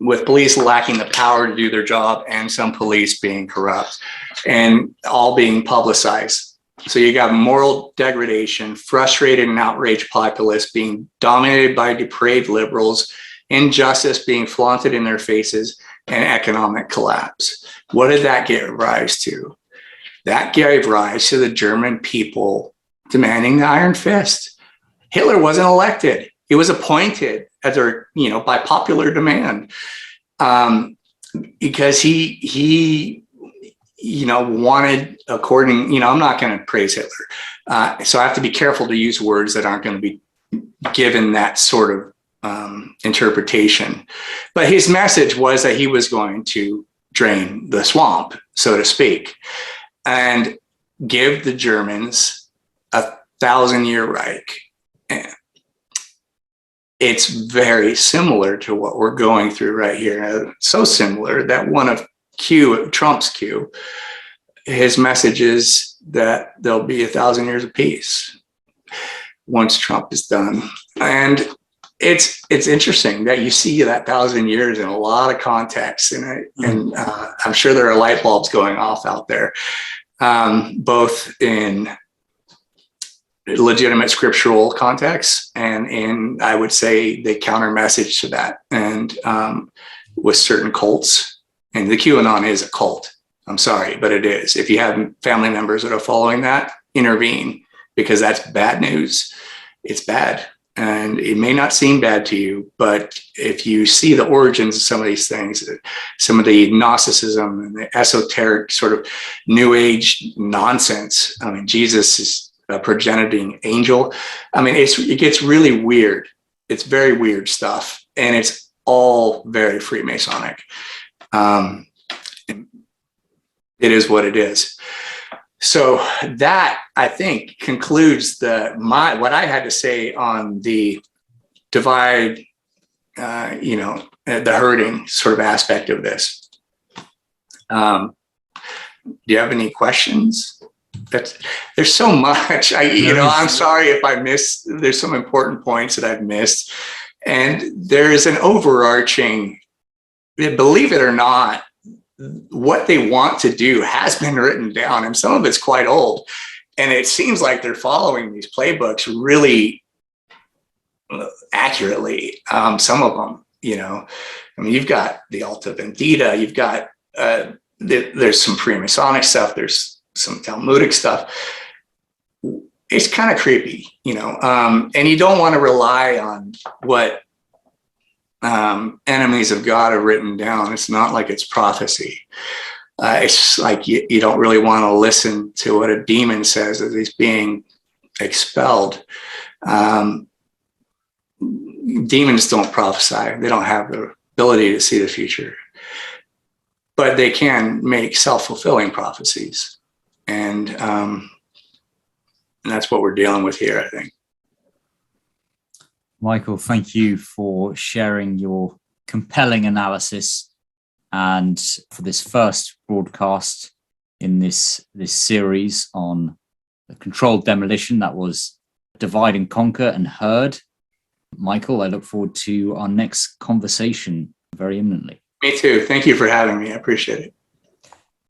With police lacking the power to do their job and some police being corrupt and all being publicized. So you got moral degradation, frustrated and outraged populace being dominated by depraved liberals, injustice being flaunted in their faces, and economic collapse. What did that give rise to? That gave rise to the German people demanding the iron fist. Hitler wasn't elected. He was appointed by popular demand, because he wanted, according, I'm not going to praise Hitler. So I have to be careful to use words that aren't going to be given that sort of interpretation. But his message was that he was going to drain the swamp, so to speak, and give the Germans 1,000-year Reich. It's very similar to what we're going through right here. So similar that one of Trump's Q, his message is that there'll be 1,000 years of peace once Trump is done. And it's interesting that you see that 1,000 years in a lot of contexts, and I'm sure there are light bulbs going off out there, both in legitimate scriptural context and in, I would say, the counter message to that, and with certain cults. And the QAnon is a cult. I'm sorry, but it is. If you have family members that are following that, intervene, because that's bad news. It's bad. And it may not seem bad to you, but if you see the origins of some of these things, some of the Gnosticism and the esoteric sort of New Age nonsense, I mean, Jesus is a progeniting angel. I mean, it gets really weird. It's very weird stuff. And it's all very Freemasonic. It is what it is. So that, I think, concludes what I had to say on the divide, the herding sort of aspect of this. Do you have any questions? There's so much. I'm sorry if I missed. There's some important points that I've missed, and there's an overarching. Believe it or not, what they want to do has been written down, and some of it's quite old. And it seems like they're following these playbooks really accurately. Some of them, I mean, you've got the Alta Vendita, you've got, there's some Freemasonic stuff, there's some Talmudic stuff. It's kind of creepy, and you don't want to rely on what enemies of God are written down. It's not like it's prophecy. It's like you don't really want to listen to what a demon says as he's being expelled. Demons don't prophesy. They don't have the ability to see the future, but they can make self-fulfilling prophecies. And that's what we're dealing with here, I think. Michael, thank you for sharing your compelling analysis and for this first broadcast in this series on the controlled demolition that was Divide and Conquer and Herd. Michael, I look forward to our next conversation very imminently. Me too. Thank you for having me. I appreciate it.